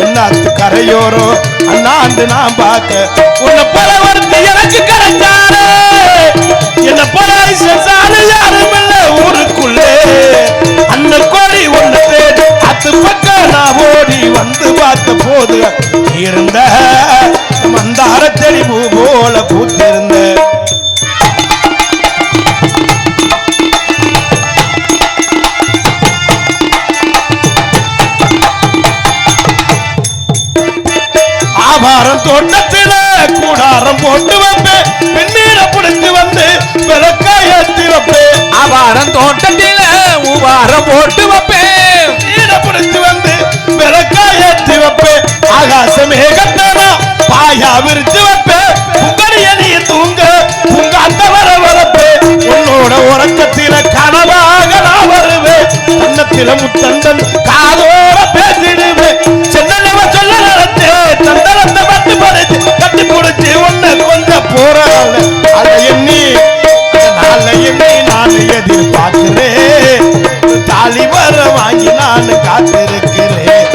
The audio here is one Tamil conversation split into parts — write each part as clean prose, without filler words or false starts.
என்னாத்து கரையோரோ அண்ணாந்து நான் பார்க்க உன்னை போல ஒருத்தி எனக்கு கிடைச்சாரு என்ன போல சாரு யாரும் இல்ல ஊருக்குள்ளே அண்ணன் கோழி ஒண்ணு தேடி அத்து பக்கம் நான் ஓடி வந்து பார்த்த போது இருந்த மந்தார செடி பூ போல பூத்திருந்த ஆபாரம் தோட்டத்தில கூடாரம் போட்டு வைப்பேன் பெண்ணீர புடிச்சு வந்து விளக்காய் ஏற்றி வைப்பேன் ஆபாரம் தோட்டத்தில ஊவாரம் போட்டு வைப்பேன் நீர புடிச்சு வந்து விளக்காய் ஏற்றி வைப்பேன் ஆகாச மேகத்தானா பாயா விரிச்சு வைப்பேன் உங்களைய நீ தூங்க உங்க அந்த வர வரப்பேன் உன்னோட உறக்கத்தில கனவாக நான் வருவேன் கண்ணத்தில முத்தந்தன் காதோட பேசிடுவேன் சென்னவ சொல்ல நடத்தேன் தந்தரத்தை பட்டு பறிச்சு கட்டி பிடிச்சி உன்னை கொஞ்சம் போறாள் அதை எண்ணி நான் எதிர்பார்க்கிறேன் தாலி வர வாங்கி நான் காத்திருக்கிறேன்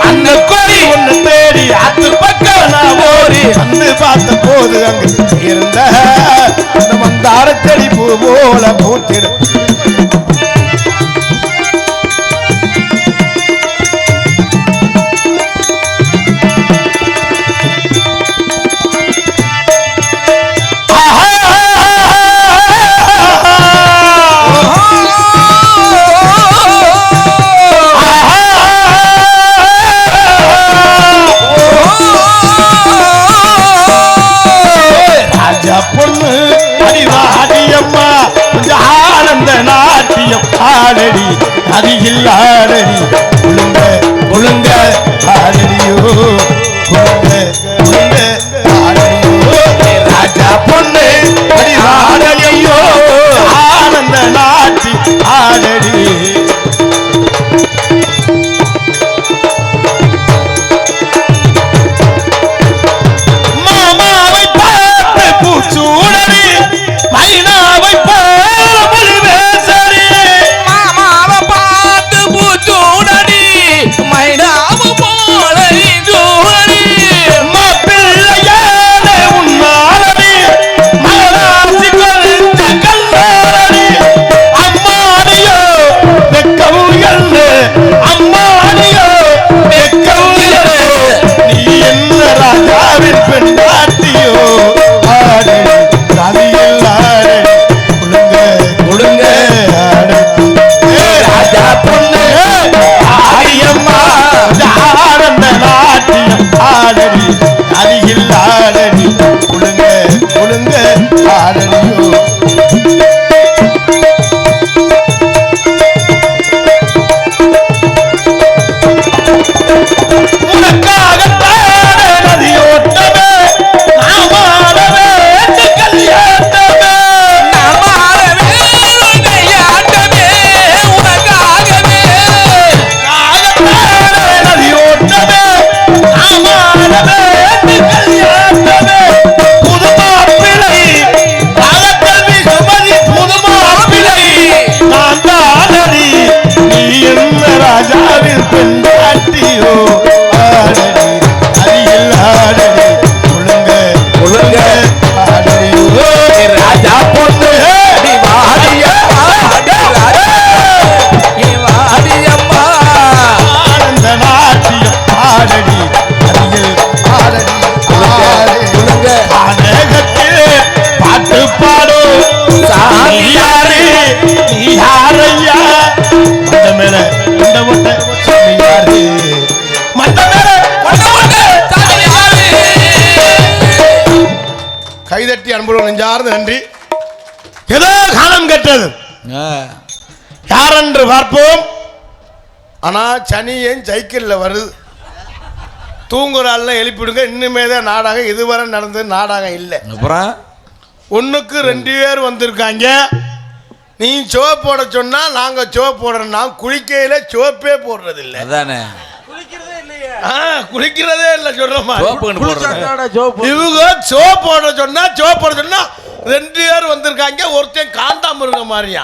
அந்த கோழி ஒண்ணு தேடி ஆத்து பக்கம் நான் ஓடி வந்து பார்த்த போது அங்கு இருந்த அந்த மந்தார செடி பூ போல பூத்திரு ஆடடி அது இல்லாடடி குழுங்க குழுங்க ஆடடியோ குழுங்க குழுங்க ஆடடியோ ராஜா பொண்ணு அடி ஆடடியோ ஆனந்த நாட்டி ஆடடி மாமாவை பார்த்து பூச்சூடடி மைனாவை கைதட்டி அன்புடன் நெஞ்சார்ந்த நன்றி. ஏதோ காலம் கெட்டது யாரென்று பார்ப்போம். ஆனா சனி ஏன் சைக்கிள்ல வருது, தூங்குறாள்ல எழுப்பிடுங்க. இன்னுமே தான் நாடகம் இதுவரை நடந்தது நாடகம் இல்லை. அப்புறம் ஒன்றுக்கு 2 பேர் வந்திருக்காங்க. நீ சோப் போட சொன்னா நாங்க சோப் போடுறோம்னா குளிக்கையில சோப்பே போடுறது இல்லை. அதானே குளிக்கிறதே இல்லை சொல்றோமா. இவங்க சோப் போட சொன்னா 2 பேர் வந்திருக்காங்க. ஒருத்தன் காண்டாம இருக்க மாதிரியா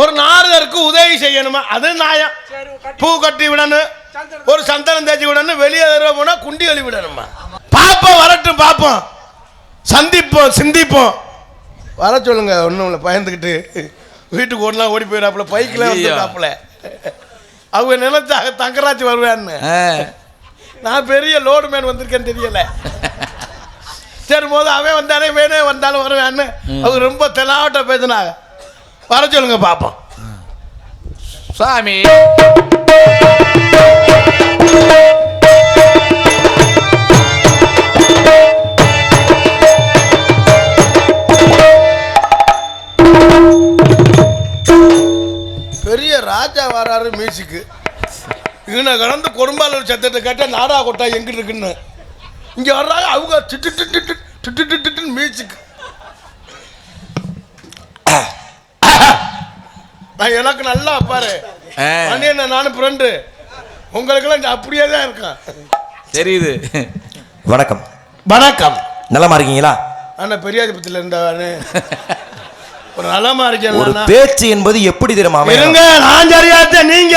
ஒரு நாரதருக்கு உதவி செய்யணுமா, அது நியாயம். பூ கட்டி விடணும், ஒரு சந்தனம் தேய்ச்சி விடணும், வெளியே போனா குண்டி கழுவி விடணுமா. பாப்போம், வரட்டும், பாப்போம், சந்திப்போம், சிந்திப்போம். வர சொல்லுங்க. ஒன்றும் இல்லை, பயந்துக்கிட்டு வீட்டுக்கு ஓடலாம் ஓடி போயிடாப்புல, பைக்கில் வந்துட்டாப்புல. அவங்க நினைச்சாங்க தங்கராஜ் வருவேன்னு. நான் பெரிய லோடு மேன் வந்திருக்கேன்னு தெரியல. சரி போது அவன் வந்தானே வேணே வந்தாலும் வருவேன்னு அவங்க ரொம்ப தெலாவட்ட பேசினாங்க. வர சொல்லுங்க பாப்போம். சாமி பெரிய ராஜா வராரு மியூசிக்கு. இவனை கலந்து கொடும்பாலூர் சத்தத்தை கேட்ட நாடா கொட்டா எங்கிட்டு இருக்குன்னு இங்க வர்றாங்க. அவங்க திட்டு மியூசிக். நான் எனக்கு நல்லா பாரு என்ன, நானும் ஃப்ரெண்டு. உங்களுக்கெல்லாம் இங்க அப்படியே தான் இருக்கேன். தெரியுது. வணக்கம். வணக்கம். நலமா இருக்கீங்களா? ஆனா பெரியாதிபத்தில இருந்தானே ஒரு நலமா ஒரு இருக்கேன். பேச்சு என்பது எப்படி தெரியுமா? இருங்க, நான் சரியாத்த நீங்க.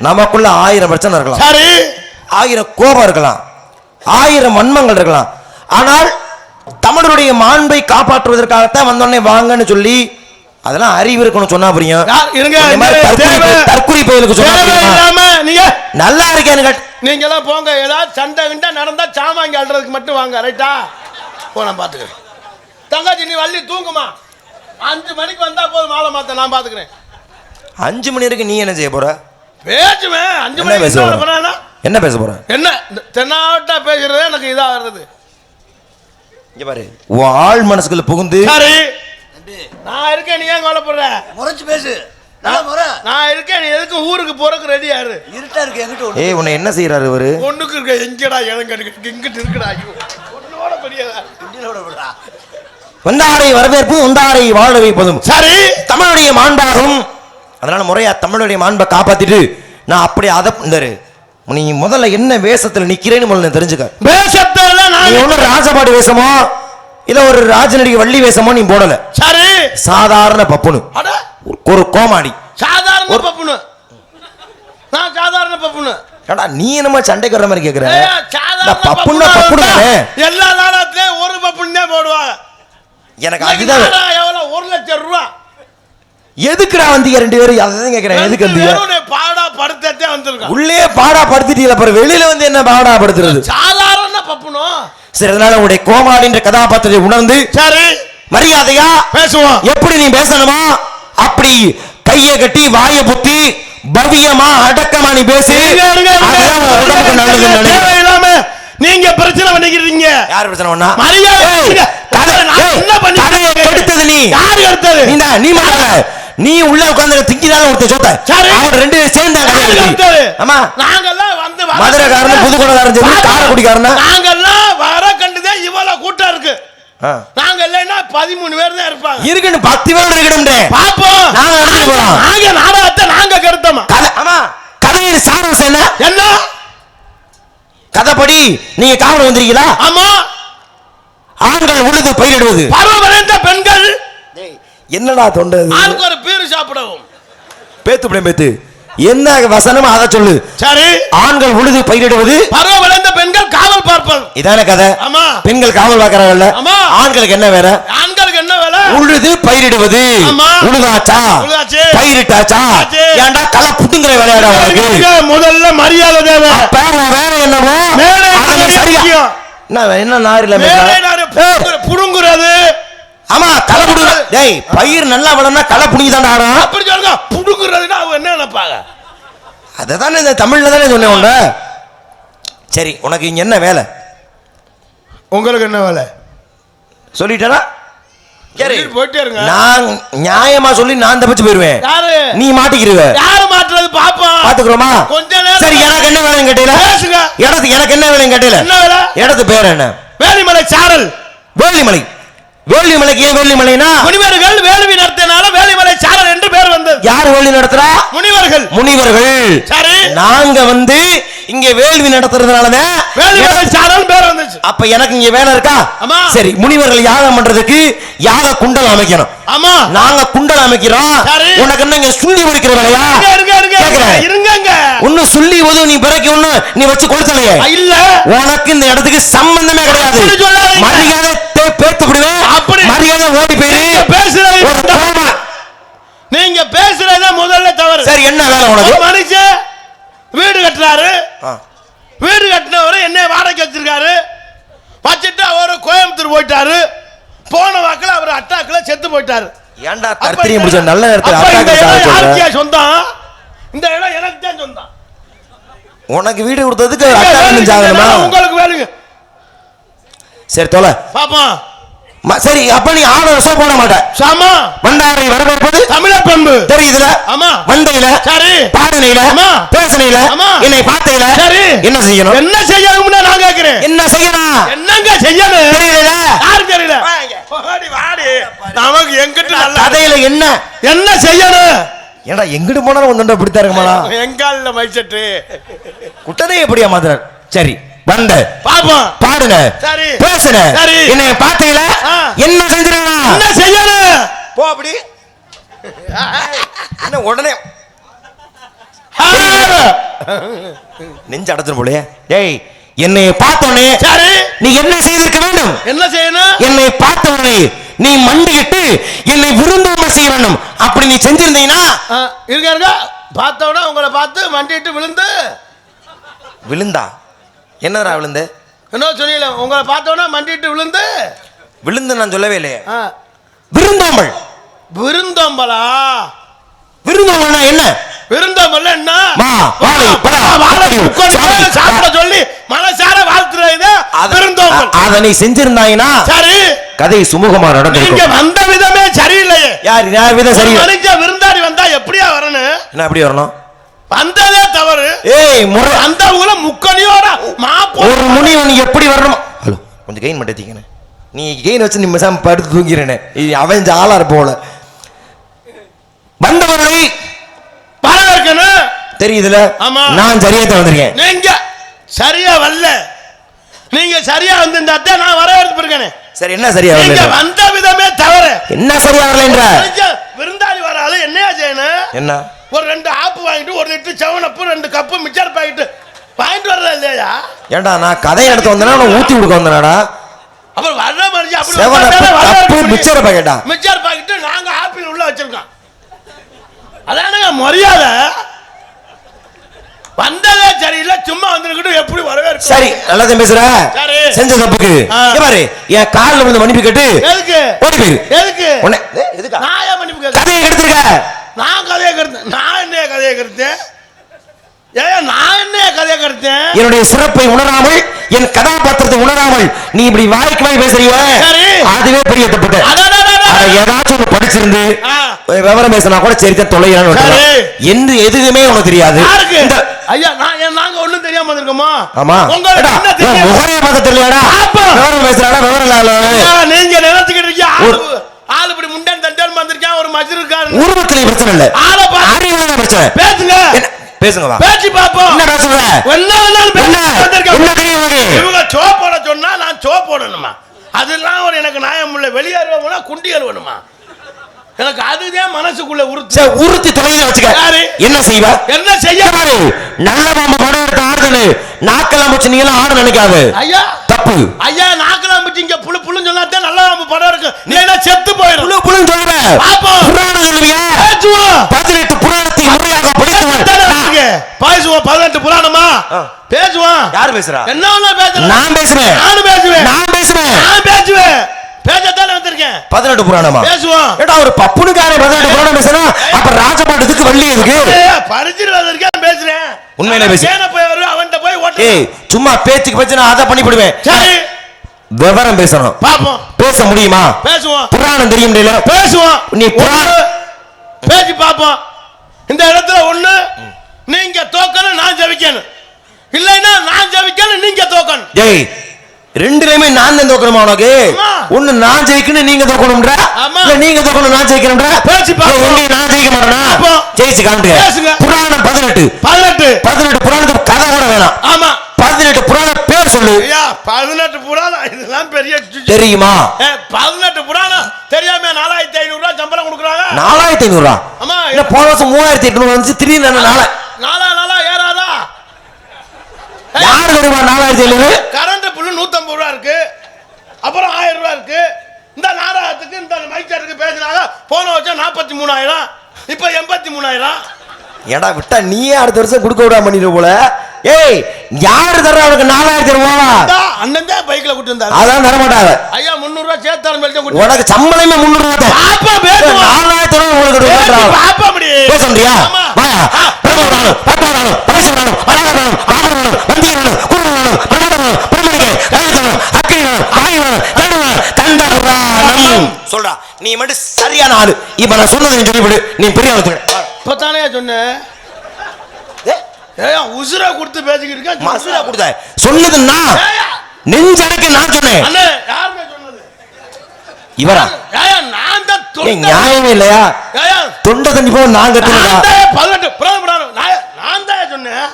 நமக்குள்ள 1000 பிரச்சனை இருக்கலாம், சரி, 1000 கோபம் இருக்கலாம், 1000 வன்மங்கள் இருக்கலாம். ஆனால் தமிழருடைய மாண்பை காப்பாற்றுவதற்காகத்தான் வந்தோடனே வாங்கன்னு சொல்லி அதெல்லாம் அறிவு இருக்கணும் சொன்னா புரியும். இருங்க, தற்கொலை பயிலுக்கு சொன்னா நீங்க நல்லா இருக்கேன்னு நீங்க எல்லாம் போங்க. ஏதாவது சண்டை கிண்டா நடந்தா சாமாங்க அல்றதுக்கு மட்டும் வாங்க. ரைட்டா? போ, நான் பாத்துக்கிறேன். தங்காச்சி நீ வள்ளி தூங்குமா. 5 மணிக்கு வந்தா போதும், மாலை மாத்த நான் பாத்துக்கிறேன். 5 மணி வரைக்கும் நீ என்ன செய்ய போற? பேசுவேன். 5 என்ன மணிக்கு பேச போற? என்ன பேச போற? என்ன தென்னாவட்டா பேசுறதே எனக்கு இதா வருது. இங்க பாரு, உன் ஆள் மனசுக்குள்ள புகுந்து. சரி, நான் இருக்கேன், நீ ஏன் கவலைப்படுற? முறைச்சு பேசு. நான் இருக்கேன், நீ எதுக்கு ஊருக்கு போறதுக்கு ரெடியா இரு. இருட்டா இருக்கு என்கிட்ட. ஏய், உன்னை என்ன செய்யறாரு இவரு? ஒண்ணுக்கு இருக்க எங்கடா இளங்கடிக்கு இங்கிட்டு இருக்குடா. ஐயோ, ஒன்னோட பெரியதா. வந்தாரை வரவேற்பு, வந்தாரை வாழ வைப்பதும் சரி தமிழுடைய மாண்பாகும். அதனால முறையா தமிழுடைய மாண்பை காப்பாத்திட்டு நான் அப்படி அதை நீ முதல்ல என்ன வேஷத்துல நிக்கிறேன்னு முதல்ல தெரிஞ்சுக்க. வேஷத்துல நீ ஒண்ணு ராஜபாடி வேஷமோ இல்ல ஒரு ராஜநடிகை வள்ளி வேஷமோ நீ போடல. சரி, சாதாரண பப்புனு, ஒரு கோமாடி. சாதாரண பப்புனு. நான் சாதாரண பப்புனு. நீ என்னமா சண்டைக்கு வர்ற மாதிரி கேக்குற? பப்புனா பப்புனு எல்லா நாடகத்திலயும் ஒரு பப்புனே போடுவாங்க. எனக்கு அதுதான் எவ்வளவு 1 லட்சம் ரூபாய். எதுக்குடா வந்தீங்க 2 பேரும்? அதான் கேக்குறேன், எதுக்கு வந்தீங்க? பாடா படுத்தே வந்திருக்கேன். உள்ளே பாடா படுத்திட்டீங்களா? பாரு, வெளியில வந்து என்ன பாடா படுத்துறது? சாதாரண பப்புனோ. சரி, அதனால உங்களுடைய கோமாளின்ற கதாபாத்திரத்தை உணர்ந்து சரி மரியாதையா பேசுவோம். எப்படி நீ பேசணுமா அப்படி கையை கட்டி வாயை புத்தி பவ்யமா அடக்கமா நீ பேசு. இல்லாம நீங்க பிரச்சனை பண்ணிக்கிறீங்க. யார் பிரச்சனை பண்ணா? மரியாதை என்ன பண்ணி கெடுத்தது நீ. யாரு கெடுத்தது? நீ மாட்டல. நீ உள்ள உட்கார்ந்து திங்கிதான ஒருத்த சொத்த. அவங்க 2 பேரும் சேர்ந்தாங்க. ஆமா, நாங்கெல்லாம் வந்து மதுரைக்காரன் புதுக்கோட்டைக்காரன் சரி காரைக்குடிக்காரன் நாங்கெல்லாம் வர கண்டுதான் இவ்வளவு கூட்டம் இருக்கு. நாங்க இல்லைன்னா 13 பேர் தான் இருப்பாங்க. இருக்குன்னு 10 பேர் இருக்கணும்டே. பாப்போம், நாங்க நடந்து போறோம். நாங்க நாடகத்தை நாங்க கெடுத்தோமா? ஆமா, கதையின் சாரம்சம் என்ன? என்ன கதைப்படி நீங்க காவல் வந்திருக்கீங்களா? ஆமா. ஆண்கள் உழுது பயிரிடுவது, பருவமடைந்த பெண்கள் என்னடா தொண்டது? ஆளுக்கு ஒரு பீர் சாப்பிடவும். பேத்து என்ன வசனம் அதை சொல்லு. சரி, ஆண்கள் உழுது பயிரிடுவது, பருவமடைந்த பெண்கள் காவல் பார்ப்பது. இதான கதை. ஆமா, பெண்கள் காவல் பார்க்கறாங்கல்ல. ஆமா, ஆண்களுக்கு என்ன வேலை? ஆண்களுக்கு என்ன வேலை? உழுது பயிரிடுவது. உழுதாச்சா, பயிரிட்டாச்சா, ஏன்டா களை புட்டுங்கிற விளையாட உங்களுக்கு முதல்ல மரியாதை தேவை. வேலை என்னவோ சரியா என்ன நாரில புடுங்குறது. ஆமா, களை புடுங்க. டேய், பயிர் நல்லா வளர்னா களை புடுங்கி தான் ஆடும். அப்படி சொல்லுங்க. புடுங்குறதுன்னா அவங்க என்ன நினைப்பாங்க? அததானே இந்த தமிழ்ல தானே சொன்னேன் உன்ன. சரி, உனக்கு இங்க என்ன வேலை? உங்களுக்கு என்ன வேலை சொல்லிட்டேனா? சரி, போயிட்டே இருங்க. நான் நியாயமா சொல்லி நான் தப்பிச்சு போயிருவேன். யாரு நீ மாட்டிக்கிருவ? யாரு மாட்டுறது பாப்போம், பாத்துக்கிறோமா? கொஞ்ச நேரம். சரி, எனக்கு என்ன வேலைன்னு கேட்டீல? பேசுங்க. எனக்கு என்ன வேலைன்னு கேட்டீல? என்ன வேலை? இடத்து பேர் என்ன? வேலிமலை சாரல். வேலிமலை. வேலிமலைக்கு ஏன் வேலிமலைனா? முனிவர்கள் வேள்வி நடத்தினால வேலிமலை சாரல் என்று பேர் வந்தது. யார் வேள்வி நடத்துறா? முனிவர்கள். சரி, நாங்க வந்து இங்க வேள்வி நடத்துறதுனாலதான் வேலிமலை சாரல் பேர் வந்துச்சு. அப்ப எனக்கு இங்க வேலை இருக்கா? ஆமா. சரி, முனிவர்கள் யாகம் பண்றதுக்கு யாக குண்டல் அமைக்கணும். ஆமா, நாங்க குண்டல் அமைக்கிறோம். உனக்கு என்ன இங்க சுண்டி முடிக்கிற வேலையா? இருங்க இருங்க ஒன்னும் சொல்லி உதவு நீ பிறகு ஒண்ணு நீ வச்சு கொடுத்தலையே இல்ல உனக்கு இந்த இடத்துக்கு சம்பந்தமே கிடையாது. மரியாதை பேத்து விடுவேன். அப்படி மரியாதை ஓடி போயிரு. பேசுறது நீங்க பேசுறத முதல்ல தவறு. சரி என்ன வேலை உனக்கு? மனுஷன் வீடு கட்டுறாரு, வீடு கட்டினவரு என்ன வாடகை வச்சிருக்காரு, வச்சுட்டு அவரு கோயம்புத்தூர் போயிட்டாரு. போன வாக்கில் அவர் அட்டாக்ல செத்து போயிட்டாரு. ஏன்டா தர்த்திரியம் முடிச்ச நல்ல நேரத்துல அட்டாக் சொந்தம். இந்த இடம் எனக்கு தான் சொந்தம். உனக்கு வீடு கொடுத்ததுக்கு அட்டாக் ஜாகணுமா? உங்களுக்கு வேணுங்க. சரி தோல பாப்பா. சரி அப்ப நீ ஆர்டர் ஷோ போட மாட்ட. சாமா வண்டாரை வரவேற்பது தமிழர் பண்பு தெரியுதுல? ஆமா. வண்டையில சரி, பாடனையில ஆமா, பேசனையில ஆமா, என்னை பார்த்தையில சரி, என்ன செய்யணும்? என்ன செய்யணும்னு நான் கேக்குறேன். என்ன செய்யணும்? என்னங்க செய்யணும்? தெரியல. யாருக்கு தெரியல? வாடி வாடி. நமக்கு எங்கிட்ட நல்ல கதையில என்ன என்ன செய்யணும்? ஏடா எங்கிட்டு போனாலும் ஒண்ணுண்டா பிடித்தா இருக்குமாடா? எங்கால்ல மைசெட்டு குட்டனே எப்படியா மாத்துற? சரி வண்ட பாப்போம், பாடுன சரி, பேசுன சரி, என்னை பார்த்தீங்கள என்ன செஞ்சிருக்கா? என்ன செய்யணும்? போ அப்படி. என்ன உடனே நெஞ்சு அடைச்சிரும் போலயே. டேய் என்னை பார்த்தோனே சரி நீ என்ன செய்திருக்க வேண்டும்? என்ன செய்யணும்? என்னை பார்த்தோனே நீ மண்டியிட்டு என்னை விருந்தாம செய்ய வேண்டும். அப்படி நீ செஞ்சிருந்தீங்கன்னா இருங்க இருங்க. பார்த்தோன்னா உங்களை பார்த்து மண்டிட்டு விழுந்து விழுந்தா என்னடா விழுந்து? என்ன சொன்னீங்க? உங்களை பார்த்தோன்னா மண்டிட்டு விழுந்து விழுந்து நான் சொல்லவே இல்லையே. விருந்தோம்பல். விருந்தோம்பலா? விருந்தோம்பல்னா என்ன? விருந்தோம்பல் என்ன? சாப்பிட சொல்லி மனசார வாழ்த்துறது விருந்தோம்பல். அத நீ செஞ்சிருந்தாயினா சரி கதை சுமூகமா நடந்திருக்கும். நீங்க வந்த விதமே சரியில்லையே. யார் யார் விதம் சரி? மனுஷ விருந்தாடி வந்தா எப்படியா வரணும்? என்ன அப்படி வரணும்? வந்ததே தவறு. ஏய் முறை அந்த ஊல முக்கணியோட மாப்பு ஒரு முனிவன் எப்படி வரணும்? ஹலோ கொஞ்சம் கெயின் பண்ணிட்டீங்க. நீ கெயின் வச்சு நீ மிசாம படுத்து தூங்கிறேனே. அவன் ஆளா போல வந்தவர்களை வரவேற்கணும் தெரியுதுல? நான் சரியா தான் வந்திருக்கேன். நீங்க சரியா வரல. நீங்க சரியா வந்திருந்தா தான் நான் வரவேற்று இருக்கேன். சரி என்ன சரியா வரல? நீங்க வந்த விதமே தவறு. என்ன சரியா வரலன்ற? விருந்தாளி வரால என்னையா செய்யணும்? என்ன? ஒரு 2 ஆப்பு வாங்கிட்டு 1 litre seven up 2 cup mixture packet வாங்கிட்டு வரல இல்லையா? ஏண்டா நான் கதை எடுத்து வந்தேனா நான் ஊத்தி கொடுக்க வந்தேனாடா? அப்புறம் வர்ற மாதிரி அப்படி செவனப்பு மிச்சர் பாக்கெட்டா? மிச்சர் பாக்கெட் நாங்க ஆப்பிள் உள்ள வச்சிருக்கோம். அதானங்க மரியாதை. வந்ததே சரியில்லை, சும்மா வந்திருக்கட்டும். எப்படி வரவேற்க? சரி நல்லதான் பேசுற. செஞ்ச தப்புக்கு பாரு என் காலில் விழுந்து மன்னிப்பு கேட்டு எதுக்கு ஓடி போயிரு. எதுக்கு உன்னை எதுக்கு நான் ஏன் மன்னிப்பு கேட்க? கதையை எடுத்துருக்க. நான் கதையை கருத்தேன். நான் என்ன கதையை கருத்தேன்? ஏன் நான் என்ன கதையை கருத்தேன்? என்னுடைய சிறப்பை உணராமல் என் கதாபாத்திரத்தை உணராமல் நீ இப்படி வாய்க்கு வாய் பேசுறீங்க. அதுவே பெரிய தப்பு. ஏதாச்சும் ஒன்று படிச்சிருந்து விவரம் பேசினா கூட சரி தான் தொலைகிறான்னு என்று எதுவுமே உனக்கு தெரியாது. ஐயா நாங்க ஒண்ணும் தெரியாம இருக்கோமா? ஆமா முகரைய பார்க்க தெரியலடா. விவரம் பேசுறாடா விவரம் இல்ல. நீங்க நினைச்சுக்கிட்டு இருக்கீங்க ஆளு இப்படி முண்டன் தண்டன் வந்திருக்கான். ஒரு மஜ்ருக்காரன் உருவத்துல பிரச்சனை இல்ல. ஆள பாருங்க பிரச்சனை. பேசுங்க பேசுங்க வா பேசி பாப்போம். என்ன பேசுற? என்ன வேணாலும் பேசுங்க. என்ன தெரியும்? இவங்க சோ போட சொன்னா நான் சோ போடணுமா? அதெல்லாம் ஒரு எனக்கு நியாயம் இல்ல. வெளியேறுவோம்னா குண்டியல் வேணுமா? எனக்கு அதுதான் மனசுக்குள்ள உறுத்தி தொலைல வச்சுக்க. என்ன செய்வ? என்ன செய்ய பாரு. நல்ல பாம்பு படம் எடுத்து ஆடுது. நாக்கெல்லாம் வச்சு நீங்க எல்லாம் ஆட நினைக்காது. ஐயா தப்பு. ஐயா நாக்கெல்லாம் வச்சு இங்க புளு புளுன்னு சொன்னாதான் நல்ல பாம்பு படம் இருக்கு. நீ என்ன செத்து போயிரு. புளு புளுன்னு சொல்ற. பாப்போம். புராணம் சொல்லுவியா? பேசுவோம். 18 புராணத்தை முறையாக படித்துவோம். பேசுவோம். 18 புராணமா? பேசுவோம். யார் பேசுறா? என்ன பேசுற? நான் பேசுறேன். நான் பேசுவேன். நான் பேசுவேன். நான் பேசுவேன். பேசத்தானே வந்திருக்கேன். 18 புராணமா? பேசுவோம். ஏடா ஒரு பப்புனுக்காரே 18 புராணம் பேசுறா. அப்ப ராஜபாட்டத்துக்கு வள்ளி எதுக்கு? படிச்சிட்டு வந்திருக்கேன் பேசுறேன். உண்மையிலே பேசு. சேன போய் வரு அவன்ட்ட போய் ஓட்டு. ஏய் சும்மா பேச்சுக்கு பேச்சு நான் அத பண்ணி போடுவேன். சரி விவரம் பேசணும். பாப்போம். பேச முடியுமா? பேசுவோம். புராணம் தெரியும் இல்ல? பேசுவோம். நீ புராணம் பேசி பாப்போம். இந்த இடத்துல ஒண்ணு நீங்க தோக்கணும் நான் ஜெயிக்கணும். இல்லைன்னா நான் ஜெயிக்கணும் நீங்க தோக்கணும். ஏய் ரெண்டுலயுமே நான் தான் தோக்கணுமா உனக்கு? ஒண்ணு நான் ஜெயிக்கணும் நீங்க தோக்கணும்ன்ற, இல்ல நீங்க தோக்கணும் நான் ஜெயிக்கணும்ன்ற. பேசி பாப்போம். நான் ஜெயிக்க மாட்டேனா? ஜெயிச்சு காட்டுங்க. பேசுங்க. புராணம் 18 புராணத்துக்கு கதை கூட வேணாம். ஆமா 18 புராணம் பேர் சொல்லு. ஐயா 18 புராணம் இதெல்லாம் பெரிய தெரியுமா? 18 புராணம் தெரியாம 4500 ரூபாய் சம்பளம் கொடுக்குறாங்க. 4500 ரூபாய்? ஆமா ஆயிரம் போன வருஷம் 3800 வந்துச்சு திடீர்னு நாளா ஏறாதா? யாரு வருவா 4700? கரண்ட் புல்லு 150 ரூபா இருக்கு, அப்புறம் 1000 ரூபா இருக்கு. இந்த நாடகத்துக்கு இந்த மைக்காருக்கு பேசினாங்க போன வருஷம் 43000, இப்ப 83000. ஏடா விட்டா நீயே அடுத்த வருஷம் கொடுக்க விடாம பண்ணிட்டு போல. ஏய் யாரு தர அவனுக்கு 4000 ரூபா? அண்ணன் தான் பைக்ல கூட்டி வந்தாரு. அதான் தர மாட்டாங்க ஐயா 300 ரூபா சேர்த்தாரு மேல கூட்டி. உனக்கு சம்பளமே 300 ரூபா தான். பாப்பா பேசுவா 4000 ரூபா உங்களுக்கு கொடுக்கறாங்க. பாப்பா அப்படி பேச முடியா? வா பிரபுரானு பட்டாரானு பரசுரானு அழகரானு பாபரானு வந்தியரானு குருரானு பரமரானு பிரமணிகே கயதனு அக்கினு ஆயனு தண்டன தண்டபுரானம். சொல்றா நீ மட்டும் சரியான ஆளு. இப்ப நான் சொன்னதை நீ சொல்லிவிடு. நீ பெரிய ஆளு. இப்பதானே சொன்னேன். ஏய் உசுரா கொடுத்து பேசிக்கிட்டு இருக்க. உசுரா கொடுத்தா சொன்னதுன்னா நெஞ்சடக்கு நான் சொன்னேன். அண்ணே யாருமே சொன்னது இவரா? ஏய் நான் தான் ஏய் நியாயமே இல்லையா? ஏய் தொண்டை தண்ணி போ நான் கட்டுறதா? நான் தான் 18 பிரபுரானு நான் தான் சொன்னேன்.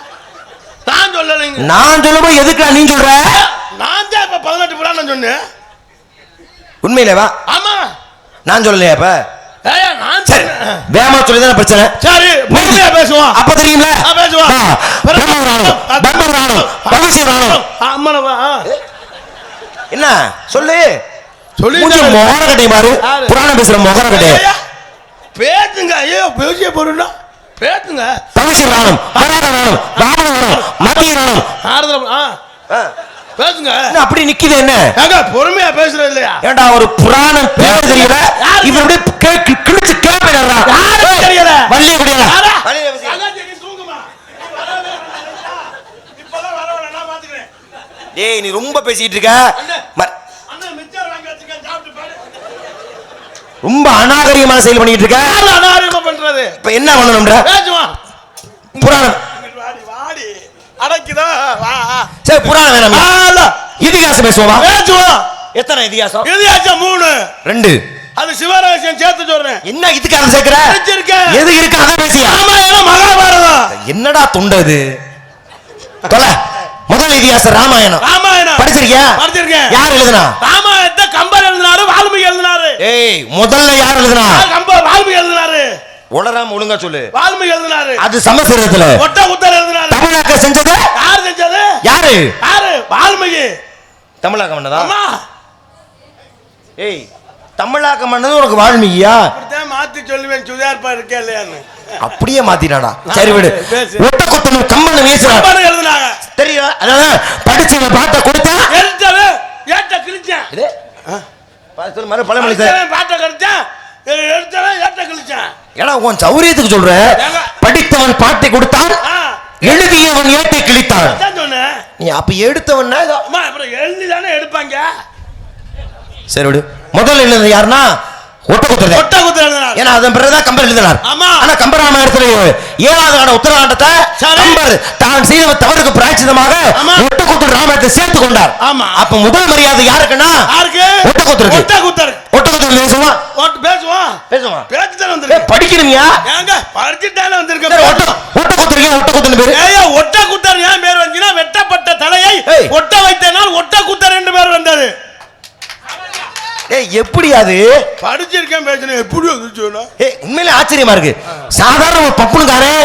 நான் சொல்லலைங்க. நான் சொல்லும்போது எதுக்குடா நீ சொல்ற? நான் தான் இப்ப 18 புராணம் சொன்னேன். உண்மையிலேவா? ஆமா நான் சொல்லலையா? அப்ப ஏய் நான் சரி வேமா சொல்லிதான பிரச்சனை. சரி பொறுமையா பேசுவோம். அப்ப தெரியும்ல பேசுவோம். அம்மனவா என்ன சொல்லு சொல்லி மொகர கட்டை மாறு. புராணம் பேசுற மொகர கட்டை பேசுங்க. ஐயோ பேசிய பொருள்னா பேசுங்க. பவிஷ்யரானம் பராகரானம் பாபரானம் மத்தியரானம் ஆறுதல் பேசுங்க. அப்படி நிக்குது என்ன? பொறுமையா பேசுறது இல்லையா? ஏண்டா ஒரு புராணம் பேர் தெரியல. இவன் அப்படியே கிழிச்சு கேட்பேன். தெரியல வள்ளிய குடியா டேய் நீ ரொம்ப பேசிட்டு இருக்க. ரொம்ப அநாகரிகமான செயல் பண்ணிட்டு இருக்க. அநாகரிகமா பண்றது. இப்ப என்ன பண்ணணும்ன்ற புராணம் அடக்கிதா. சரி புராணம் வேணாம். இதிகாசம் பேசுவோமா? பேசுவோம். எத்தனை இதிகாசம்? இதிகாசம் 3 2. அது சிவரகசியம் சேர்த்து சொல்றேன். என்ன இதுக்காக சேர்க்கிற? எது இருக்கு அத பேசியா? ராமாயணம் மகாபாரதம். என்னடா தொண்டது தொல. முதல் இதிகாசம் ராமாயணம். ராமாயணம் படிச்சிருக்கியா? படிச்சிருக்கேன். யார் எழுதுனா? ராமாயணத்தை கம்பர் எழுதினாரு, வால்மீகி எழுதினாரு. ஏய் முதல்ல யார் எழுதுனா? கம்பர் வால்மீகி எழுதினாரு. உளராம ஒழுங்கா சொல்லு. வால்மீகி எழுதினாரு. அது சமஸ்கிருதத்துல. ஒட்டகுத்தர் எழுதினாரு. தமிழாக்க செஞ்சது யார் செஞ்சது? யாரு? வால்மீகி. தமிழாக்கம் பண்ணதா? ஆமா. ஏய் தமிழாக்கம் பண்ணது உனக்கு வால்மீகியா? அப்படிதான் மாத்தி சொல்லுவேன். சுதார்ப்பா இருக்கே இல்லையான்னு அப்படியே மாத்தினாடா. சரி விடு. ஒட்டகுத்தனும் கம்பனும் பேசுறாங்க. கம்பன் எழுதினாங்க. தெரியுமா? அதாவது படிச்சவங்க பாட்ட கொடுத்தா எழுத்தவே ஏட்ட கிழிச்சேன். இது பாத்து மறு பழமொழி சார். பாட்ட கிழிச்சேன். எழுத்தவே ஏட்ட கிழிச்சேன். ஏன்னா உன் சௌரியத்துக்கு சொல்ற. படித்தவன் பாட்டை கொடுத்தான், எழுதியவன் ஏட்டை கிழித்தான். நீ அப்ப எடுத்தவன் எழுதிதானே எடுப்பாங்க. சரி விடு. முதல்ல எழுதுறது யாருன்னா ஒட்டகுத்தர். ஒட்டகுத்தர் எழுதினார். ஏன்னா அதன் பிறகுதான் கம்பர் எழுதினார். ஆனா கம்பராமாயணத்துல 7வது காண்ட உத்தரகாண்டத்தை கம்பர் தான் செய்த தவறுக்கு பிராயச்சித்தமாக ஒட்டகுத்தர் ராமாயணத்தை சேர்த்து கொண்டார். அப்ப முதல் மரியாதை யாருக்குன்னா ஒட்டகுத்தருக்கு. ஒட்டகுத்தர் பேசுவான். பேசுவான். பேச்சுதான் வந்திருக்கு. படிக்கணுமியா? ஏங்க படிச்சுட்டானே வந்திருக்க. ஒட்டகுத்தருக்கு ஒட்டகுத்தர் பேரு. ஏய் ஒட்டகுத்தர் ஏன் பேர் வந்துனா வெட்டப்பட்ட தலையை ஒட்ட வைத்தனால் ஒட்டகுத்தர் என்று பேர் வந்தது. ஏய் எப்படி அது? படிச்சிருக்கேன் பேசுறேன். எப்படி வந்துச்சுனா? ஏய் உண்மையிலே ஆச்சரியமா இருக்கு. சாதாரண ஒரு பப்புனுக்காரே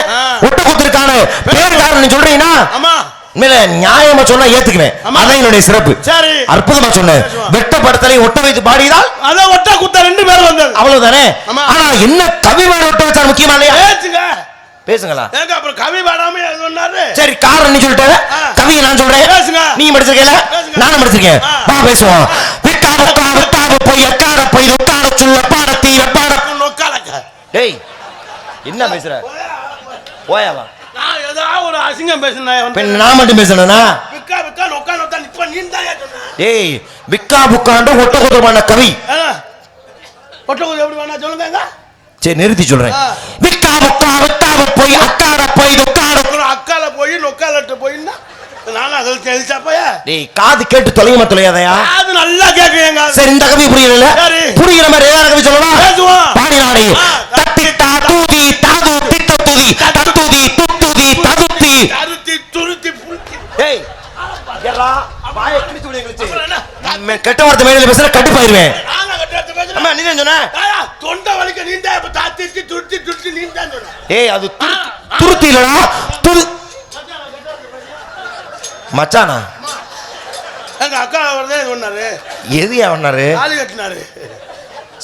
ஒட்டகுத்தருக்கான பேருக்காரன் நீ சொல்றீனா? ஆமா. உண்மையிலே நியாயமா சொன்னா ஏத்துக்குவேன். அதான் என்னுடைய சிறப்பு. சரி அற்புதமா சொன்னேன். வெட்டப்படத்தலை ஒட்ட வைத்து பாடியதால் அத ஒட்டகுத்தர் என்று பேர் வந்தது. அவ்வளவுதானே? ஆனா என்ன கவிவாட ஒட்ட வச்சார் முக்கியமா இல்லையா? பேசுங்க. பேசுங்களா? ஏங்க அப்புறம் கவி பாடாம சொன்னாரு. சரி காரணம் நீ சொல்லிட்ட. கவியை நான் சொல்றேன். பேசுங்க. நீ படிச்சிருக்கல? நானும் படிச்சிருக்கேன். வா பேசுவோம். போய் எக்கார போய் ஒட்டார சொல்ல பாடத்தி பாட நொக்காலக்க. டேய் என்ன பேசுற? போயவா? நான் ஏதோ ஒரு அசிங்கம் பேசுனேன். பெண் நான் மட்டும் பேசுனேனா? விக்கா விக்கா நொக்கா நொக்கா இப்ப நீ தான் சொன்ன. டேய் விக்கா புக்காண்ட ஒட்டகுத்தமான கவி. ஒட்டகுத்த எப்படி வேணா சொல்லுங்க. சரி நிறுத்தி சொல்றேன். விக்கா புக்கா விக்காவ போய் அக்கார போய் நொக்கால அக்கால போய் நொக்காலட்ட போய்னா நானா எழுச்சா போய். டேய் காது கேட்டு தொலையுமா தொலையாதயா? காது நல்லா கேக்குங்க. சரி இந்த கவி புரியல. புரியுற மாதிரி ஏதாவது கவி சொல்லலாம். பேசுவோம். பாடினாடி தட்டிட்டா தூதி தாது திட்ட தூதி தத்துதி துத்துதி ததுத்தி தருத்தி துருத்தி புருத்தி. டேய் ஏறா வாயை கிழிச்சு விடுங்க. கெட்ட வார்த்தை மேல பேசுற கடுப்பாயிருவேன். நானா கெட்ட அம்மா நீ தான் சொன்ன தொண்டை வலிக்க நீ தான் இப்ப தாத்திட்டு துருத்தி துருத்தி நீ தான் சொன்ன. ஏய் அது துருத்தி இல்லடா மச்சானா எங்க அக்கா அவர்தான் இது பண்ணாரு. எதுயா பண்ணாரு? தாலி கட்டினாரு.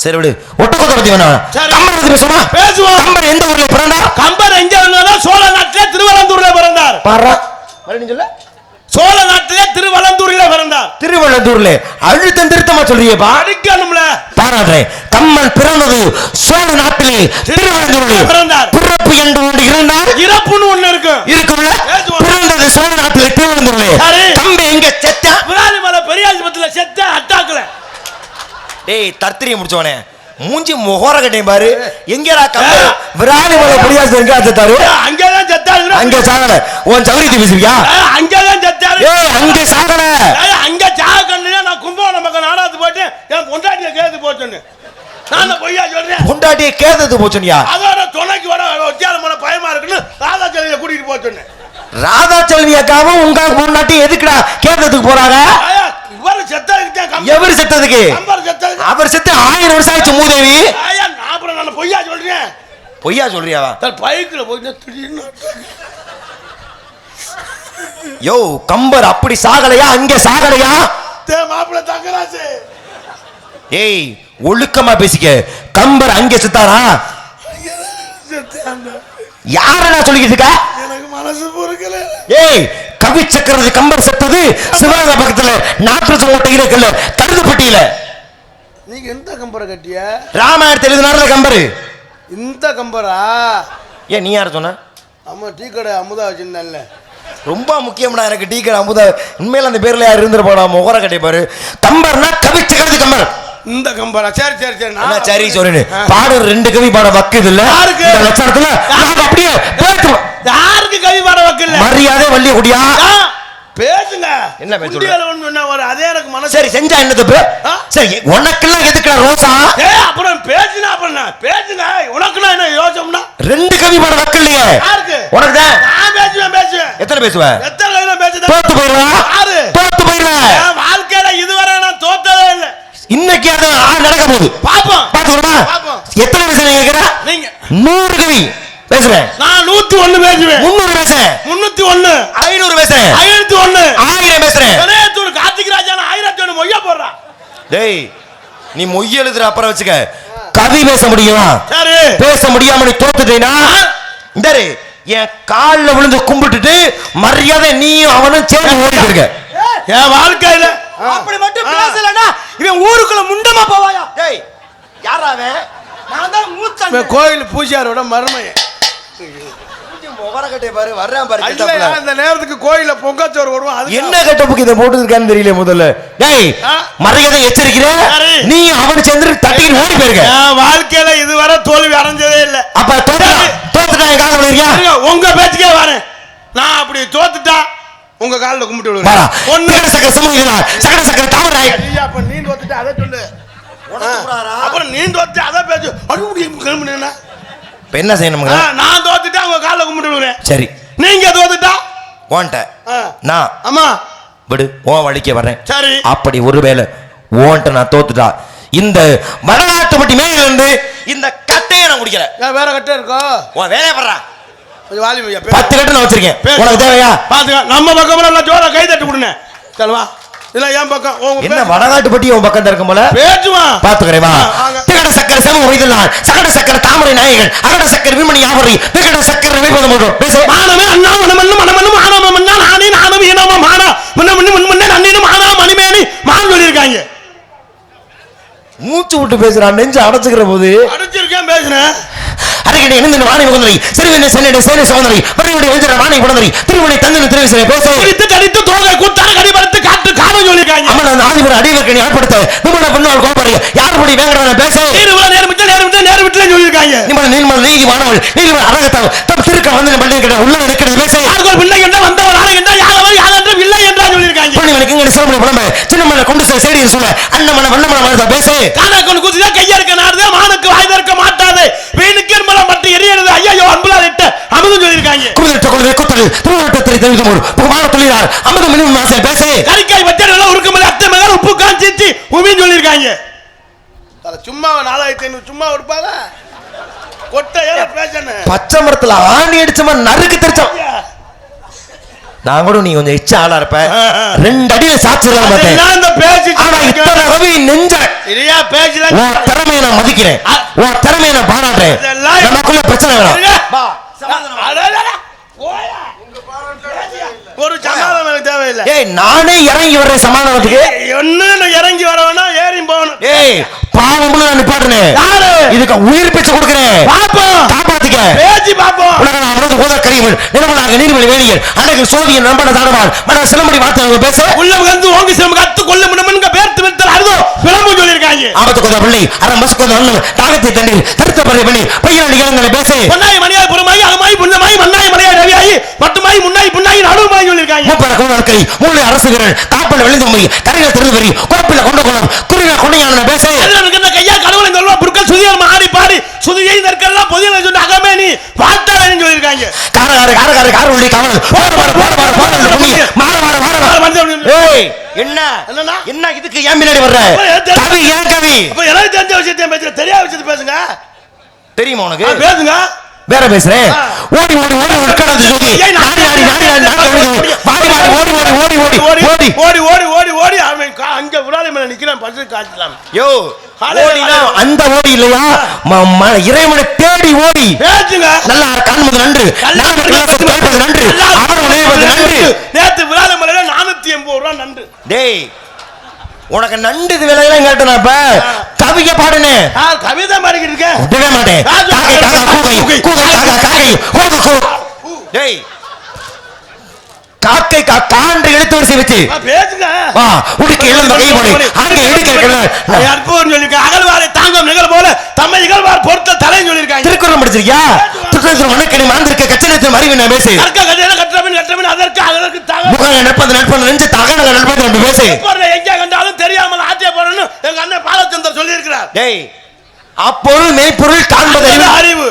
சரி விடு. ஒட்டக்கோட்டை பத்தி வேணா. கம்பர் பத்தி பேசுமா? பேசுவோம். கம்பர் எந்த ஊர்ல பிறந்தார்? கம்பர் எங்க வந்தாரா? சோழ நாட்டிலே திருவலந்தூர்ல பிறந்தார். பாரா மறுபடியும் சொல்ல. சோழ நாட்டிலே திருவலந்தூர்ல பிறந்தார். திருவலந்தூர்ல அழுத்தம் திருத்தமா சொல்றியேப்பா. அடிக்கணும்ல. பாராட்டுறேன். கம்பன் பிறந்தது சோழ நாட்டிலே திருவலந்தூர்ல பிறந்தார். பிறப்பு என்று ஒன்று இருந்தால் இறப்புன்னு ஒண்ணு இருக்கு. இருக்கும்ல. பிறந்தது சோழ நாட்டிலே திருவலந்தூர்ல. கம்பன் எங்க செத்தா? விராலிமலை பெரியாஸ்பத்திரியில செத்த அட்டாக்ல. டேய் தர்த்திரிய முடிச்சவனே மூஞ்சி முகர கட்டையும் பாரு. எங்கடா கம்பன் விராலிமலை பெரியாஸ்பத்திரி எங்க செத்தாரு? அங்கதான் செத்தாரு. அங்க சாகல. உன் சௌரியத்தை பேசுறியா? அங்கதான் செத்தாரு. ஏய் அங்க சாகல. அங்க சாக கண்ணுல நான் கும்பகோணம் பக்கம் நாடாத்து போட்டு என் பொண்டாட்டிய கேது போச்சுன்னு நான் பொய்யா சொல்றேன். பொண்டாட்டிய கேதது போச்சுனியா? அதோட துணைக்கு வர ஒத்தியாரமான பயமா இருக்குன்னு ராதாச்செல்வியை கூட்டிட்டு போச்சுன்னு. ராதாச்செல்வி அக்காவும் உங்க பொண்டாட்டி எதுக்குடா கேதத்துக்கு போறாங்க? இவர் செத்ததுக்கு எவர் செத்ததுக்கு? கம்பர் செத்ததுக்கு. அவர் செத்து 1000 வருஷம் ஆயிடுச்சு மூதேவி. அப்புறம் நான் பொய்யா சொல்றேன். பொய்யா சொல்றியாவா? பைக்ல போயிட்டு திடீர்னு யோ கம்பர் அப்படி சாகலையா? அங்க சாகலையா? மாப்பிள்ள தங்கராசு. ஏய் ஒழுக்கமா பேசிக்க. கம்பர் அங்க செத்தாரா? யாரடா சொல்லிக்கிட்டு இருக்க? எனக்கு மனசு பொறுக்கல. ஏய் கவி சக்கரவர்த்தி கம்பர் செத்தது சிவகங்கை பக்கத்துல நாட்டு கோட்டையில இருக்குல்ல கருதுப்பட்டியில. நீங்க எந்த கம்பரை கட்டிய? ராமாயணத்தில் எழுதினார்ல கம்பர். இந்த கம்பரா? ஏன் நீ யார சொன்ன? அம்மா டீ கடை அமுதா வச்சிருந்தேன்ல. ரொம்ப முக்கியம்டா எனக்கு டீ கடை அமுதா. உண்மையில அந்த பேர்ல யார் இருந்துட்டு போடா முகர கட்டை பாரு. கம்பர்னா கவி சக்கரவர்த்தி கம்பர். இந்த கம்பரா? சரி சரி சரி. நான் சரி சொல்றேன். பாடு 2 கவி பாட வக்குது இல்ல. யாருக்கு? இந்த லட்சணத்துல நாங்க அப்படியே பேசுறோம். யாருக்கு கவி பாட வக்கல? மரியாதை வள்ளிய குடியா பேசுங்க. என்ன பேச சொல்ற? அதே எனக்கு மனசு. சரி செஞ்சா என்ன தப்பு? சரி உனக்கெல்லாம் எதுக்குடா ரோசா? அப்புறம் பேசுனா அப்புறம் பேசுங்க. உனக்குனா என்ன யோசம்னா? 2 கவி பாட வக்கலையே. யாருக்கு? உனக்கு தான். நான் பேசுவேன். எத்தனை பேசுவ? எத்தனை கவிதை பேசுதா? தோத்து போயிடுவா. யாரு? தோத்து போயிடுவ. என் வாழ்க்கையில இதுவரை நான் தோத்ததே இல்ல. இன்னைக்கு அது நடக்க போகுது. பாப்போம். பாத்துக்கோமா? எத்தனை பேசுறீங்க கேக்குறா? நீங்க 100 கவி பேசுறேன். நான் 101 பேசுவேன். 300 பேசுறேன். 301. 500 பேசுறேன். 501. 1000 பேசுறேன். கணேசூர் கார்த்திக் ராஜா 1001 மொய்யா போடுறா. டேய் நீ மொய் எழுதுற அப்புறம் வச்சுக்க. கவி பேச முடியுமா? சரி. பேச முடியாம நீ தோத்துட்டேனா இந்தாரு என் கால்ல விழுந்து கும்பிட்டுட்டு மரியாதை நீயும் அவனும் சேர்ந்து ஓடிட்டு இருக்க. என் வாழ்க்கையில அப்படி மட்டும் பேசலனா இவன் ஊருக்குள்ள முண்டமா போவாயா? டேய் யாரா அவன்? நான் தான் மூத்தன். கோயில் பூஜாரோட மருமையன். முகரக்கட்டை பாரு வர்றான் பாரு. இல்ல அந்த நேரத்துக்கு கோயில்ல பொங்கச்சோறு போடுவோம். அது என்ன கட்டப்புக்கு இத போட்டுருக்கான்னு தெரியல முதல்ல. டேய் மரியாதை எச்சரிக்கிறேன். நீ அவனை சேர்ந்து தட்டிட்டு ஓடி போயிருக்க. என் வாழ்க்கையில இதுவரை தோல்வி அடைஞ்சதே இல்ல. அப்ப தோத்துட்டா என் கால விழுறியா? உங்க பேச்சுக்கே வரேன். நான் அப்படி தோத்துட்டா உங்க காலில் கும்பிட்டு விடுவேன். ஒன்னு சக்கர சமூகா சக்கர சக்கர தாமரை. அப்ப நீ தோத்துட்டு அதை சொல்லு. அப்புறம் நீ தோத்துட்டு அதை பேசு. கிளம்புனா என்ன செய்யணும்? நான் தோத்துட்டா உங்க காலில் கும்பிட்டு விடுவேன். சரி. நீங்க தோத்துட்டா ஓன்ட்ட நான் ஆமா விடு ஓ வழிக்க வர்றேன். சரி. அப்படி ஒருவேளை ஓன்ட்ட நான் தோத்துட்டா இந்த வடநாட்டு பட்டி மேல இருந்து இந்த கட்டையை நான் குடிக்கிறேன். வேற கட்டை இருக்கோ? உன் வேலையை பண்றா. 10 கட்டு நான் வச்சிருக்கேன். உனக்கு தேவையா? பாத்துக்க. நம்ம பக்கம் எல்லாம் ஜோரா கை தட்டி கொடுங்க. சொல்லுவா. இல்ல என் பக்கம் என்ன வடநாட்டு பட்டி உன் பக்கம் இருக்கும் போல பேசுமா? பாத்துக்கிறேன் வா. திகட சக்கர சமூக வைதலான் சகட சக்கர தாமரை நாயகன் அகட சக்கர விமணி யாவரி திகட சக்கர விபதம் போடும் பேச மானமே அண்ணா மனமண்ணு மனமண்ணு மானம மண்ணா நானே நானும் ஏனமா மானா மண்ணு முன்னே நன்னினும் மானா மணிமேனி மான் சொல்லியிருக்காங்க. மூச்சு விட்டு பேசுறான். நெஞ்சு அடைச்சுக்கிற போது அடைச்சிருக்கேன் பேசுறேன். அரைக்கடை இணைந்த வாணி முகந்தரி சிறுவனை சென்னடை சேனை சோதரி மறுபடி எழுதுற வாணி குடந்தரி திருமணி தந்தன திருவிசனை பேச குடித்து தடித்து தோகை கூத்தான கடிபடுத்து காட்டு காவல் சொல்லியிருக்காங்க. அம்மன் அந்த ஆதிபுர அடிவர்க்கணி ஏற்படுத்த நிம்மன பெண்ணால் கோபரி யார் படி வேங்கடவன பேச நேர்விட்டு சொல்லியிருக்காங்க. நிம்மன நீர்மல் நீதி மாணவள் நீதிமன்ற அரகத்தால் தம் திருக்க வந்து பள்ளி கிட்ட உள்ள நிற்கிறது பேச யாருக்கு பிள்ளை என்ற வந்தவர் ஆறு என்ற யாரவர் யாரென்று இல்லை என்றா சொல்லியிருக்காங்க. பொண்ணுங்களுக்கு இங்க சிவமணி புலம்பு சின்னமன கொண்டு செல் சேடி சொல்ல அண்ணமன வண்ணமன வாழ்த்த பேச காணக்கொண்டு குதிதா கையறுக்க நாடுதே மானுக்கு வாய் திறக்க மாட்டாதே வீணுக்கு மலம் பட்டு எரியறது ஐயோ அன்புலால் இட்ட அமுதம் சொல்லியிருக்காங்க. குதிரட்ட குதிரை குத்தல் திருவட்டத்தை தெரிவித்த ஒரு புகமான தொழிலாளர் அமுதம் மினிமம் மாசம் பேச கறிக்காய் வச்சல உருக்குமலை அத்தை மகள் உப்பு காஞ்சிச்சு உமின்னு சொல்லியிருக்காங்க. சும்மா 4500 சும்மா கொடுப்பாங்க கொட்டை ஏற பேசணும் பச்சை மரத்துல ஆணி அடிச்ச மாதிரி நறுக்கு தெரிச்சோம் நான் கூட நீ கொஞ்சம் எச்ச ஆளா இருப்ப 2 அடியில சாச்சிடலாம் பார்த்தேன் நான் இந்த பேசி ஆனா இத்தனை ரவி நெஞ்ச சரியா பேசல உன் திறமையை நான் மதிக்கிறேன் உன் திறமையை நான் பாராட்டுறேன் நமக்குள்ள பிரச்சனை வேணாம் ஒரு சமாதானம் எனக்கு தேவையில்லை ஏய் நானே இறங்கி வர்றேன் சமாதானத்துக்கு என்ன இறங்கி வரவனா ஏறி போகணும் ஏய் பாவம்னு நான் நிப்பாட்டுனேன் யாரு இதுக்கு உயிர் பிச்சை கொடுக்கிறேன் பாப்போம் காப்பாத்திக்க பேசி பாப்போம் உலக நான் உனது போத கரிவன் நிலமனாக நீர்மொழி வேணியர் அழகு சோதியன் நம்பன தாடுவான் மன சிலமணி வார்த்தை பேச உள்ள வந்து ஓங்கி சிலம்பு கத்து கொள்ள முடியும்னு பேர்த்து வித்தல் அருதோ விளம்பு சொல்லியிருக்காங்க ஆபத்து கொண்ட பிள்ளை அரை மசு கொண்ட அண்ணன் தாகத்தை தண்ணீர் தடுத்த பறவை பண்ணி பையன் நிகழ்களை பேச பொன்னாய் மணியாய் புறமாய் அகமாய் புண்ணமாய் மண்ணாய் மலையாய் ரவியாய் பட்டுமாய் முன்னாய் புண்ணாய் நடுமாய் சொல்லியிருக்காங்க மூப்பர குணக்கை மூளை அரசு வீரன் காப்பல் விளைந்தமை கரையில் திறந்து வரி கோப்பில கொண்ட குணம் குருவின கொண்டையான பேச கையா கடவுளை சொல்லுவா புருக்கள் சுதியார் மாறி பாடி சுதியை நற்கெல்லாம் பொதியனை சொல்லி அகமே நீ பார்த்தாளன்னு சொல்லியிருக்காங்க கார உள்ளி காவல் ஏய் என்ன என்ன இதுக்கு ஏன் பின்னாடி வர்ற கவி ஏன் கவி அப்ப எனக்கு தெரிஞ்ச விஷயத்தையும் பேசுங்க தெரியாத விஷயத்தை பேசுங்க தெரியுமா உனக்கு பேசுங்க வேற பேசுறேன் ஓடி ஓடி ஓடி உட்கார்ந்து சொல்லி நாடி நாடி நாடி நாடி பாடி பாடி ஓடி ஓடி ஓடி ஓடி ஓடி ஓடி ஓடி ஓடி அவன் அங்க விடாத மேல நிக்கிறான் பஞ்சு காட்டலாம் யோ ஓடினா அந்த ஓடி இல்லையா இறைவனை தேடி ஓடி பேசுங்க நல்லா காண்பது நன்று நான் கிளாஸ் கேட்பது நன்று அவர் உணர்வது நன்று நேத்து விடாத மேல 480 ரூபாய் நன்று டேய் உனக்கு நண்டு இது விலையெல்லாம் கேட்டேன் இப்ப கவிக்க பாடுனே கவிதை மாறிக்கிட்டு இருக்கேன் விடவே மாட்டேன் டேய் காக்கை காண்டு எழுத்து வரிசை வச்சு பேசுங்க வா உடுக்கு எழுந்து கை போடு அங்க எடுக்க அற்புதம் சொல்லிருக்காங்க அகழ்வாரை தாங்கும் நிகழ் போல தம்மை இகழ்வார் பொறுத்த தலைன்னு சொல்லிருக்காங்க திருக்குறள் படிச்சிருக்கியா திருக்குறள் மனக்கணி மாந்திருக்க கச்சனத்தின் அறிவு நான் பேசு கற்க கதையில கற்றவன் அதற்கு முகம் நடப்பது நட்பது நெஞ்சு தகனக நடப்பது என்று பேசு எங்க கண்டாலும் தெரியாமல் ஆத்திய போறன்னு எங்க அண்ணன் பாலச்சந்தர் சொல்லி இருக்கிறார் டேய் அப்பொருள் மெய்ப்பொருள் காண்பது அறிவு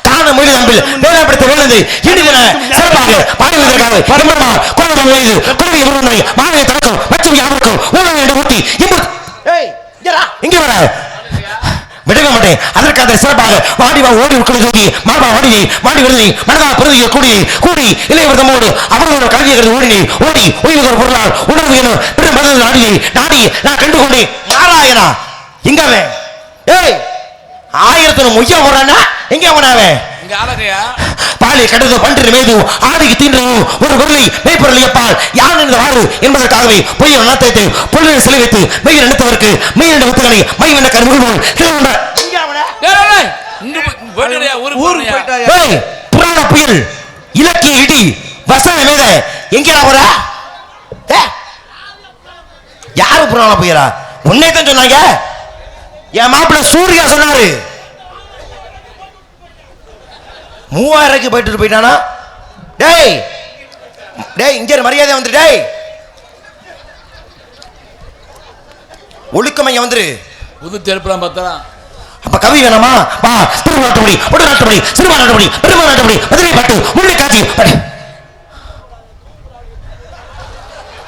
காண மொழி நம்பில் வேலைப்படுத்த வேண்டது இனிதன சிறப்பாக பாடுவதற்காக பரம்பரமா கோணம் வயது குருவி உருவனை மாநில தடக்கம் மற்றும் யாருக்கும் ஊழல் என்று ஊட்டி இங்கே வர விடவே மாட்டேன் அதற்காக சிறப்பாக வாடிவா ஓடி உட்கார்ந்து தூக்கி மாமா வாடியை மாடி விருதி மனதா பிரதியை கூடி இளையவர்தமோடு அவர்களோட கல்வியை ஓடினை ஓடி ஓய்வுகிற பொருளால் உணர்வு எனும் பிற மத நாடியை நாடி நான் கண்டு கொண்டேன் நாராயணா இங்கவே ஏய் 1000 மொய்யா போறானா எங்க போனாவே இங்க ஆளகையா பாலை கடந்து பன்று மேது ஆடிக்கு தீண்டும் ஒரு பொருளை மெய்ப்பொருள் எப்பால் யான் என்று வாரு என்பதற்காகவே பொய்ய நாட்டத்தை பொருளை செலவித்து மெய் நினைத்தவருக்கு மெய் என்ற முத்துகளை மை என்ற கருமுகோள் புராண புயல் இலக்கிய இடி வசன மேத எங்கடா வர யாரு புராண புயலா உன்னை தான் சொன்னாங்க என் மாப்பிள்ள சூர்யா சொன்னாரு 3000 போயிட்டு போயிட்டானா டேய் டேய் இங்க மரியாதை வந்துரு டேய் ஒழுக்கமைய வந்துரு புது தெருப்பலாம் பார்த்தா அப்ப கவி வேணாமா வா திருநாட்டுப்படி ஒடு நாட்டுப்படி சிறுவா நாட்டுப்படி பெருமா நாட்டுப்படி மதுரை பாட்டு முள்ளி காட்சி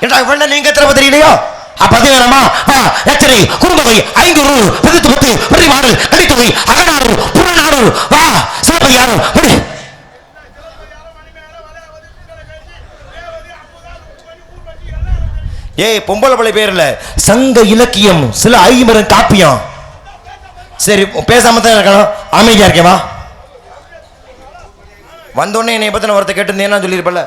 ஏண்டா இவன நீங்க எத்தனை தெரியலையோ அப்ப அது வேணாமா வா எச்சரி குறும்பகை 500 பதித்து வரிமாடு கடித்தொகை அகநாடு புறநாடு வா சிறப்பு யாரும் ஏய் பொம்பளை பழை பேர்ல சங்க இலக்கியம் சில 50 காப்பியம் சரி பேசாம தான் இருக்கணும் அமைதியா இருக்கேவா வந்தோடனே என்னை பத்தின ஒருத்த கேட்டிருந்தேன்னா சொல்லியிருப்பல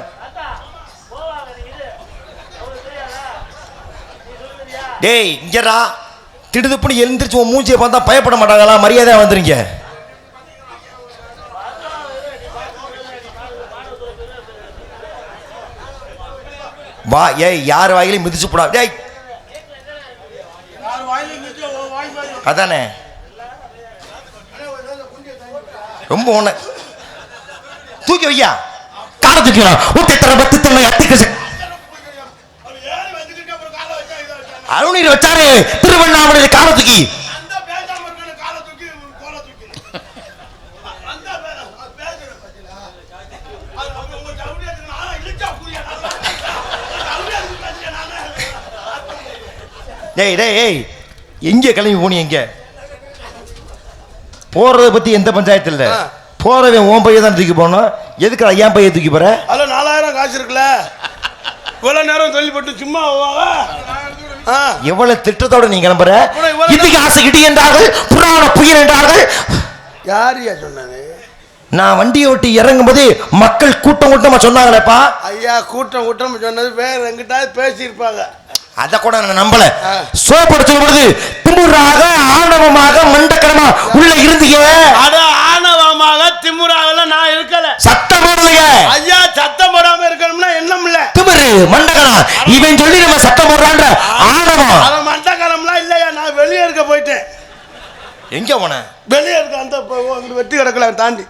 டேய் இங்கடா திடுதுப்புன்னு எழுந்திரிச்சு உன் மூஞ்சியை பார்த்தா பயப்பட மாட்டாங்களா மரியாதையா வந்துருங்க வா ஏய் யார் வாயிலையும் மிதிச்சு போடா டேய் அதானே ரொம்ப ஒண்ணு தூக்கி வையா காலை தூக்கிடா ஊட்டி தர பத்து தன்னை அத்திக்க அருணீர் வச்சாரு திருவண்ணாமலையில காலை தூக்கி டேய் டேய் ஏய் எங்க கிளம்பி போனி எங்க போறத பத்தி எந்த பஞ்சாயத்து இல்ல போறவன் உன் பையன் தான் தூக்கி போனோம் எதுக்கு ஐயா பையன் தூக்கி போற அதுல 4000 காசு இருக்குல்ல இவ்வளவு நேரம் சொல்லப்பட்டு சும்மா எவ்வளவு திட்டத்தோட நீ கிளம்புற இதிகாச இடி என்றார்கள் புராண புயல் என்றார்கள் யாரியா சொன்னது நான் வண்டி ஓட்டி இறங்கும் போது மக்கள் கூட்டம் கூட்டமா சொன்னாங்களேப்பா ஐயா கூட்டம் சொன்னது வேற எங்கிட்டாவது பேசியிருப்பாங்க அத கூட நான் நம்பல சோப்பட சொல்லும்போது திமுறாக ஆணவமாக மண்டக்கரமா உள்ள இருந்தீங்க அட ஆணவமாக திமுறாக நான் இருக்கல சத்தம் போடலைங்க ஐயா சத்தம் போடாம இருக்கணும்னா என்ன இல்ல திமுரு மண்டக்கரம் இவன் சொல்லி நம்ம சத்தம் போடுறான்ற ஆணவம் அவன் மண்டக்கரம்லாம் இல்லையா நான் வெளியே இருக்க போயிட்டேன் எங்க போன வெளியே இருக்க அந்த வெட்டி கிடக்கல தாண்டி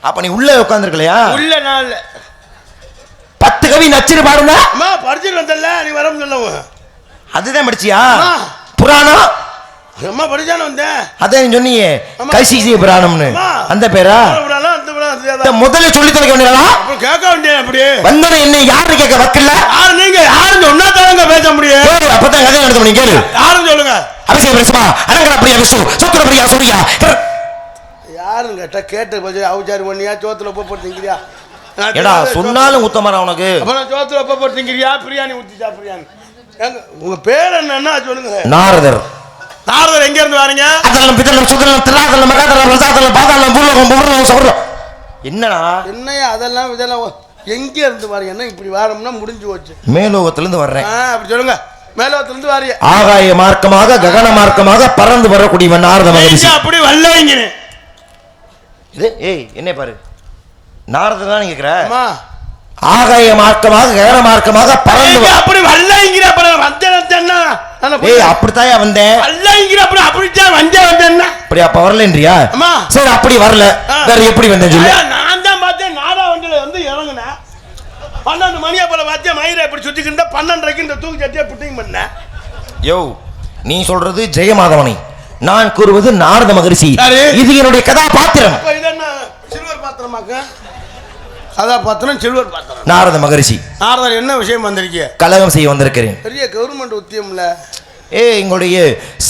அப்ப நீ உள்ள உட்கார்ந்துருக்கலையா உள்ள நான் இல்ல 10 கவி நச்சிரு பாருங்க அம்மா படிச்சிட்டு வந்தல நீ வரம் சொல்லுங்க அதுதான் படிச்சியா புராணம் அம்மா படிச்சானே வந்தேன் அதான் சொன்னீங்க கைசிசி புராணம்னு அந்த பேரா முதல்ல சொல்லி தொலைக்க வேண்டியதா கேட்க வேண்டிய அப்படி வந்தன என்ன யாரு கேட்க வக்கல யாரு நீங்க யாருன்னு ஒன்னா தாங்க பேச முடியும் அப்பதான் கதை நடத்த முடியும் கேளு யாருன்னு சொல்லுங்க அபிஷேக பிரசமா அலங்கர பிரியா விஷ்ணு சோத்திர பிரியா சூர்யா யாருன்னு கேட்டா கேட்டு போச்சு அவுச்சாரி பண்ணியா சோத்துல உப்பு போட்டு திங்கிறியா ஏடா சொன்னாலும் ஊத்தமாரா உனக்கு அப்புறம் சோத்துல உப்பு போட்டு திங்கிறியா பிரியாணி ஊத்தி சாப்பிடுறியான்னு உங்க பேர் என்னன்னா சொல்லுங்க நாரதர் நாரதர் எங்க இருந்து வரீங்க அதெல்லாம் பிதலம் சுதலம் திராதலம் மகாதலம் ரசாதலம் பாதாளம் பூலகம் புவனம் சொல்றோம் என்னடா என்னையா அதெல்லாம் இதெல்லாம் எங்க இருந்து வரீங்க என்ன இப்படி வாரம்னா முடிஞ்சு போச்சு மேலோகத்துல இருந்து வர்றேன் அப்படி சொல்லுங்க மேலோகத்துல இருந்து வரீங்க ஆகாய மார்க்கமாக ககன மார்க்கமாக பறந்து வரக்கூடியவன் நாரத மகரிஷி அப்படி வரலைங்க இது ஏய் என்ன பாரு நாரதர் தான் கேக்குற ஆகாய மார்க்கமாக ககன மார்க்கமாக பறந்து அப்படி வரலைங்கிற அப்புறம் வந்தேன்னா ஏய் அப்படித்தாயா வந்தேன் வரலைங்கிற அப்புறம் அப்படித்தான் வந்தேன்னா அப்படி அப்ப வரலன்றியா சரி அப்படி வரல வேற எப்படி வந்தேன் சொல்லு நான் தான் பார்த்தேன் நாடா வண்டியில வந்து இறங்குனேன் 12 மணியா போல பார்த்தேன் மயிரை இப்படி சுத்திக்கிட்டு 12:30க்கு இந்த தூக்கி சட்டியா புட்டிங் பண்ணேன் யோ நீ சொல்றது ஜெயமாதவனை நான் கூறுவது நாரத மகரிஷி இது என்னுடைய கதாபாத்திரம் இது என்ன சில்வர் பாத்திரமாக்க கதாபாத்திரம் சில்வர் பாத்திரம் நாரத மகரிஷி நாரதர் என்ன விஷயம் வந்திருக்கீங்க கலகம் செய்ய வந்திருக்கிறேன் பெரிய கவர்மெண்ட் உத்தியம்ல எங்களுடைய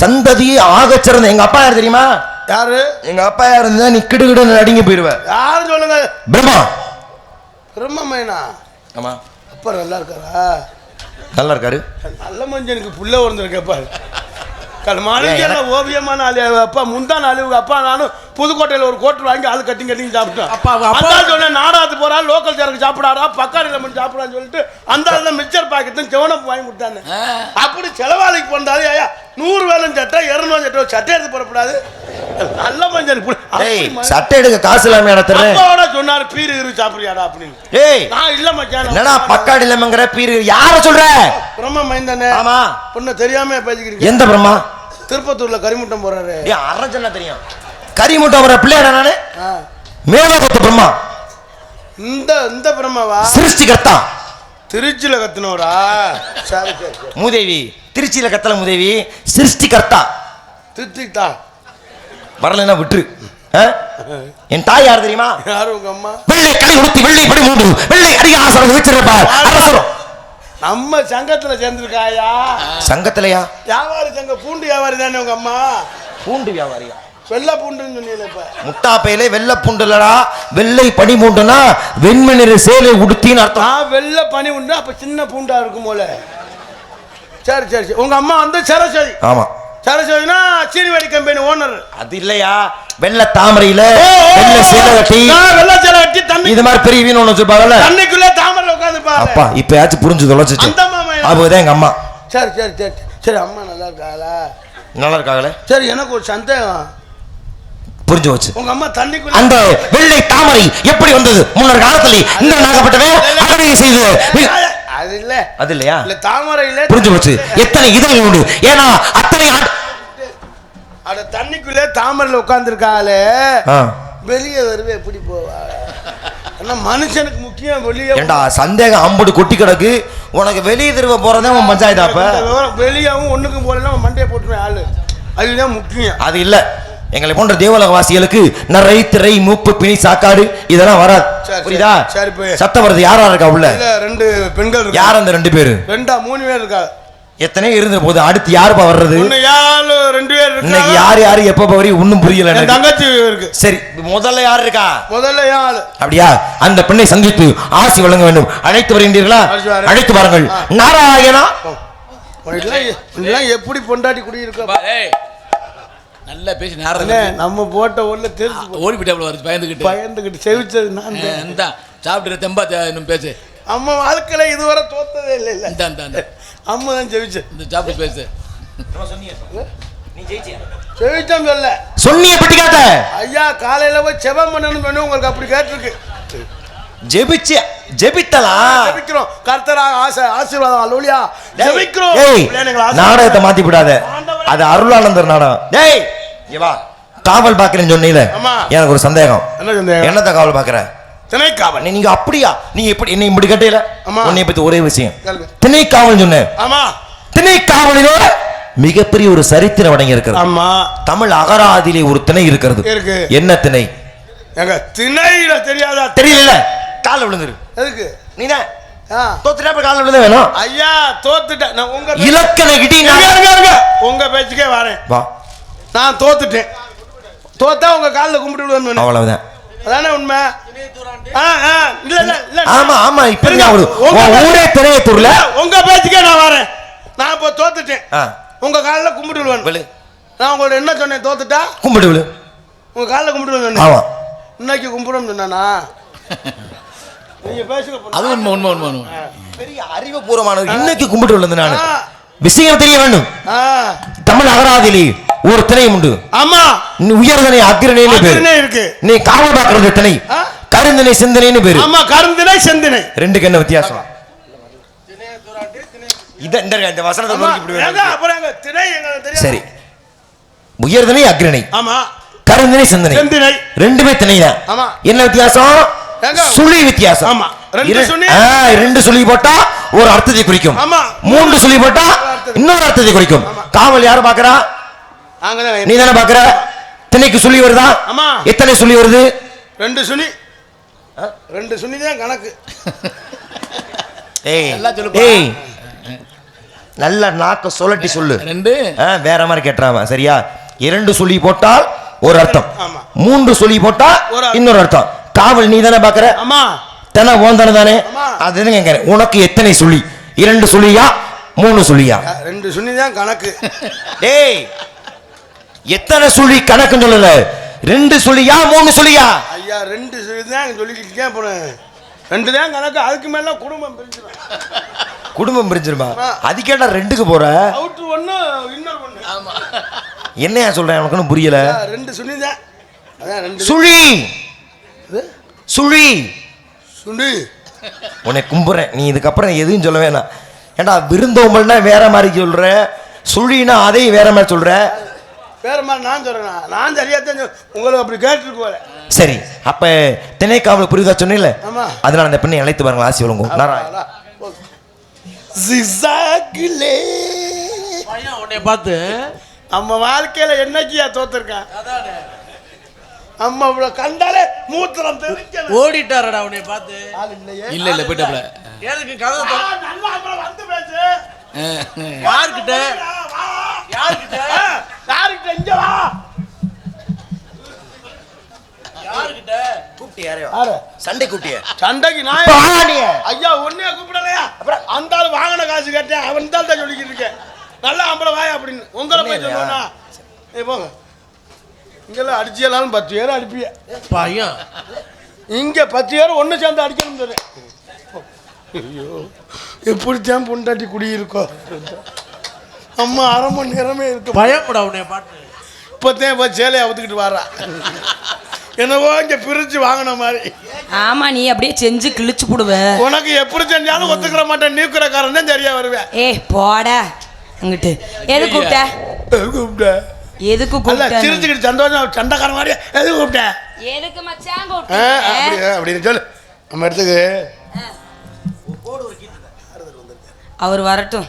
சந்ததி ஆகச் சிறந்த எங்க அப்பா யார் தெரியுமா யாரு எங்க அப்பா யார் இருந்தா நீ கிடுகிடு அடங்கி போயிருவ யாரு சொல்லுங்க பிரம்மா பிரம்மமேனா ஆமா அப்பா நல்லா இருக்காரா நல்லா இருக்காரு நல்ல மனுஷனுக்கு புள்ள வந்திருக்கப்பா மனுஷன் ஓவியமான ஆளு அப்பா முந்தான ஆளு அப்பா நானும் புதுக்கோட்டையில் ஒரு கோட்டர் வாங்கி ஆளு கட்டி சாப்பிட்டோம் அப்பா சொன்ன நாடாத்து போறா லோக்கல் சரக்கு சாப்பிடாரா பக்காரி லெமன் சாப்பிடான்னு சொல்லிட்டு அந்த ஆள் மிக்சர் பாக்கெட்டும் செவனப்பு வாங்கி கொடுத்தாங்க அப்படி செலவாளிக்கு போனாரு ஐயா 100 வேலும் சட்டை 200 சட்டை எடுத்து போடக்கூடாது நல்ல மனுஷன் சட்டை எடுக்க காசு இல்லாம அப்பாவோட சொன்னாரு பீரு இரு சாப்பிடுறியாடா அப்படின்னு ஏய் நான் இல்ல மச்சான் என்னடா பக்காடி லெமன்ங்கற பீரு யார சொல்ற பிரம்ம மைந்தனே ஆமா பொண்ணு தெரியாம பேசிக்கிறீங்க எந்த பிரம்மா திருப்பத்தூர்ல கரிமுட்டம் போறாரு ஏய் அரஞ்சனா தெரியும் கரிமுட்டம் வர பிள்ளைடா நானு மேலோகத்து பிரம்மா இந்த பிரம்மாவா சிருஷ்டிகர்த்தா திருச்சியில கத்துனவரா மூதேவி திருச்சியில கத்தல மூதேவி சிருஷ்டிகர்த்தா திருத்திட்டா வரலன்னா விட்டுரு என் தாய் யார் தெரியுமா யாரு உங்க அம்மா வெள்ளை கடை உடுத்தி வெள்ளை படி மூடு வெள்ளை அடிக்க ஆசனம் வச்சிருப்பார் அரசரும் நம்ம சங்கத்துல சேர்ந்திருக்காயா சங்கத்திலயா வியாபாரி சங்க பூண்டு வியாபாரி தானே உங்க அம்மா பூண்டு வியாபாரியா வெள்ளை பூண்டுன்னு சொன்னீங்க இப்ப முட்டா பையிலே வெள்ளை பூண்டு இல்லடா வெள்ளை பனி பூண்டுனா வெண்மை நிற சேலை உடுத்தின்னு அர்த்தம் வெள்ளை பனி உண்டு அப்ப சின்ன பூண்டா இருக்கும் போல சரி சரி சரி உங்க அம்மா வந்து சரஸ்வதி ஆமா சரஸ்வதினா சீனிவாடி கம்பெனி ஓனர் அது இல்லையா வெள்ளை தாமரையில வெள்ளை சேலை கட்டி வெள்ளை சேலை கட்டி தண்ணி இது மாதிரி பெரிய வீண் ஒண்ணு வச்சிருப்பாங்கல்ல தண்ணிக்குள்ள தாமரையில உட்கார்ந்துப்பாங்க அப்பா இப்பயாச்சும் புரிஞ்சு தொலைச்சிச்சு அந்த மாமா அதுதான் எங்க அம்மா சரி சரி சரி சரி அம்மா நல்லா இருக்காளா நல்லா இருக்காங்களே சரி எனக்கு ஒரு சந்தேகம் புரிஞ்சு வச்சு உங்க அம்மா தண்ணிக்குள்ள அந்த வெள்ளை தாமரை எப்படி வந்தது முன்னர் காலத்துல இந்த நாகப்பட்டவே அகடியை செய்து அது இல்ல அது இல்லையா இல்ல தாமரை இல்ல புரிஞ்சு போச்சு எத்தனை இதழ்கள் உண்டு ஏன்னா அத்தனை அட தண்ணிக்குள்ளே தாமரையில உட்கார்ந்துருக்காளே வெளியே வருவே எப்படி போவா ஆனா மனுஷனுக்கு முக்கியம் வெளியே ஏண்டா சந்தேகம் அம்புடு கொட்டி கிடக்கு உனக்கு வெளியே திரும்ப போறதே உன் பஞ்சாயத்தாப்ப வெளியாவும் ஒண்ணுக்கும் போலன்னா மண்டையை போட்டுருவேன் ஆளு அதுதான் முக்கியம் அது இல்ல எங்களை போன்ற தேவலகவாசிகளுக்கு நரை திரை மூப்பு பிணி சாக்காடு இதெல்லாம் வராது புரியுதா சத்த வருது யாரா இருக்கா உள்ள 2 பெண்கள் யார் அந்த 2 பேரு 3 பேர் இருக்கா எத்தனை இருந்த போது அடுத்து யாருப்பா வர்றது? ரெண்டு பேர் இன்னைக்கு யாரு எப்ப வரி ஒண்ணும் புரியல. தங்கச்சி இருக்கு. சரி முதல்ல யார் இருக்கா? முதல்ல யாரு? அப்படியா? அந்த பெண்ணை சந்தித்து ஆசி வழங்க வேண்டும். அழைத்து வருகின்றீர்களா? அழைத்து வாருங்கள். நாராயணா எப்படி பொண்டாட்டி குடியிருக்க நல்லா பேசி நேரம் நம்ம போட்ட ஊர்ல தெரிஞ்சு ஓடி போயிட்டு வருது பயந்துகிட்டு செவிச்சது நான் தான் சாப்பிட்டு தெம்பா இன்னும் பேசு. அம்மா வாழ்க்கையில இதுவரை தோத்ததே இல்லை. இல்ல அம்மா தான் செவிச்சு இந்த சாப்பிட்டு பேசு. செவிச்சம் சொல்ல சொன்னிய பட்டி காட்ட ஐயா காலையில போய் செபம் பண்ணணும்னு சொன்ன உங்களுக்கு அப்படி கேட்டிருக்கு. ஜெபிச்சு ஜெபித்தலா ஜெபிக்கிறோம் கர்த்தராக ஆசீர்வாதம் அல்லேலூயா ஜெபிக்கிறோம். நாடகத்தை மாத்தி விடாத. அது அருளானந்தர் நாடகம். டேய் இங்க வா. காவல் பாக்குறேன்னு சொன்னீல, எனக்கு ஒரு சந்தேகம். என்ன சந்தேகம்? என்னத்த காவல் பாக்குற? திணைக்காவல். நீங்க அப்படியா? நீங்க எப்படி என்ன இப்படி கேட்டீல? உன்னை பத்தி ஒரே விஷயம். திணைக்காவல் சொன்னேன். ஆமா. திணைக்காவலிலோ மிகப்பெரிய ஒரு சரித்திரம் அடங்கி இருக்கிறது. ஆமா. தமிழ் அகராதியிலே ஒரு திணை இருக்கிறது. என்ன திணை? எங்க திணையில தெரியாதா? தெரியல. கால விழுந்துரு. எதுக்கு? நீனா தோத்துட்டா கால விழுந்த வேணும். ஐயா தோத்துட்டேன் நான். உங்க இலக்கண கிட்டீங்க உங்க பேச்சுக்கே வரேன். வா. நான் தோத்துட்டேன். தோத்தா உங்க கால்ல கும்பிட்டு விடுவேன். அவ்வளவுதான். அதானே உண்மை. இல்ல இல்ல இல்ல. ஆமா ஆமா. இப்ப ஊரே திரையத்தூர்ல உங்க பேச்சுக்கே நான் வரேன். நான் இப்ப தோத்துட்டேன். உங்க கால்ல கும்பிட்டு விடுவேன். நான் உங்களோட என்ன சொன்னேன்? தோத்துட்டா கும்பிட்டு விடு. உங்க கால்ல கும்பிட்டு விடுவேன். ஆமா. இன்னைக்கு கும்பிடும் சொன்னா நீங்க பேசுங்க. அது உண்மை உண்மை உண்மை. பெரிய அறிவுபூர்வமானது. இன்னைக்கு கும்பிட்டு விழுந்து நான் விஷயம் தெரிய வேண்டும். தமிழ் அகராதியிலே ஒரு திணை உண்டு. ஆமா. நீ உயர்தனை அக்கிரணைன்னு பேரு இருக்கு. நீ காவல் பார்க்கறது திணை கருந்தினை சிந்தனைன்னு பேரு. ஆமா கருந்தினை சிந்தனை ரெண்டுக்கு என்ன வித்தியாசம்? இந்த வசனத்தை நோக்கி விடுவேன். சரி உயர்தனை அக்கிரணை. ஆமா. கருந்தினை சிந்தனை ரெண்டுமே திணை தான். ஆமா. என்ன வித்தியாசம்? சுழி வித்தியாசம். ஆமா. ரெண்டு சுழி போட்டா ஒரு அர்த்தத்தை குறிக்கும். ஆமா. மூன்று சுழி போட்டா இன்னொரு அர்த்தத்தை குறிக்கும். காவல் யாரு பாக்குறா? நீ தானே பாக்குற. திணைக்கு சுழி வருதா? ஆமா. எத்தனை சுழி வருது? ரெண்டு சுழி. ரெண்டு சுழி தான் கணக்கு. ஏய் நல்ல நாக்க சொல்லட்டி சொல்லு. ரெண்டு வேற மாதிரி கேட்டுறாம சரியா? இரண்டு சுழி போட்டால் ஒரு அர்த்தம், மூன்று சுழி போட்டா இன்னொரு அர்த்தம். காவல் நீ தானே பாக்குற. ஆமா. தானே ஓந்தானே தானே. அது கேட்கிறேன். உனக்கு எத்தனை சுழி? இரண்டு சுழியா மூணு சுழியா? ரெண்டு சுழி தான் கணக்கு. டேய் எத்தனை சுழி கணக்குன்னு சொல்லல. ரெண்டு சுழியா மூணு சுழியா? ஐயா ரெண்டு சுழி தான் சொல்லிக்கிட்டே போறேன். ரெண்டு தான் கணக்கு. அதுக்கு மேல குடும்பம் பிரிஞ்சிரும். குடும்பம் பிரிஞ்சிருமா? அதுக்கேட்டா ரெண்டுக்கு போற? அவுட் ஒண்ணு இன்னொரு ஒண்ணு. ஆமா. என்னையா சொல்றேன் எனக்கு புரியல. ரெண்டு சுழி தான். அதான் ரெண்டு சுழி. சுழி சுழி. உன்னை கும்புறேன். நீ இதுக்கப்புறம் எதுவும் சொல்ல வேணாம். ஏண்டா விருந்தோம்பல்னா வேற மாதிரி சொல்ற, சுழினா அதையும் வேற மாதிரி சொல்ற. வேற மாதிரி நான் சொல்றேன். நான் சரியா தான் உங்களுக்கு அப்படி கேட்டுருக்கு போல. சரி அப்ப திணைக்காவல் புரியுதா சொன்னீங்கல்ல? அதனால அந்த பெண்ணை அழைத்து பாருங்க. ஆசி வழங்கும். ஜிசாகிலே பையன் உன்னை பார்த்து நம்ம வாழ்க்கையில என்னைக்கியா தோத்துருக்கான். அம்மா கண்டாலே மூத்திரம் தெரிக்க ஓடிட்டாரடா உன்னை பார்த்து. இல்ல இல்ல போயிட்டாப்ல. எதுக்கு கதை நல்லா வந்து பேசு. யார்கிட்ட யார்கிட்ட யார்கிட்ட இங்க வா. யார்கிட்ட கூப்பிட்டு யாரோ சண்டை கூப்பிட்டிய? சண்டைக்கு நான் ஐயா ஒன்னே கூப்பிடலையா? அப்புறம் அந்த ஆள் வாங்கின காசு கேட்டேன். அவன் தான் சொல்லிக்கிட்டு இருக்கேன். நல்லா அம்பளை வாயா அப்படின்னு உங்களை போய் சொல்லுவானா? போங்க இங்கெல்லாம் அடிச்சியலாலும் 10 பேர் அடிப்பிய பையன். இங்க 10 பேர் ஒண்ணு சேர்ந்து அடிக்கணும் சொல்றேன். ஐயோ எப்படித்தான் பொண்டாட்டி குடியிருக்கோ. அம்மா அரை மணி நேரமே இருக்கு. பயப்பட உன்னை பாட்டு இப்போத்தான் போய் சேலையை அவுத்துக்கிட்டு வர்றா. என்னவோ இங்க பிரிச்சு வாங்கின மாதிரி. ஆமா நீ அப்படியே செஞ்சு கிழிச்சு போடுவ. உனக்கு எப்படி செஞ்சாலும் ஒத்துக்கிற மாட்டேன். நீக்குறக்காரன் தான் சரியா வருவேன். போட அங்கிட்டு. எது கூப்பிட்ட? கூப்பிட்ட எதுக்கு கூப்பிட்ட? சிரிச்சுக்கிட்டு சந்தோஷம் சண்டைக்கார மாதிரி எதுக்கு கூப்பிட்ட? எதுக்கு மச்சான் கூப்பிட்ட? அப்படின்னு சொல்லு. நம்ம இடத்துக்கு அவர் வரட்டும்.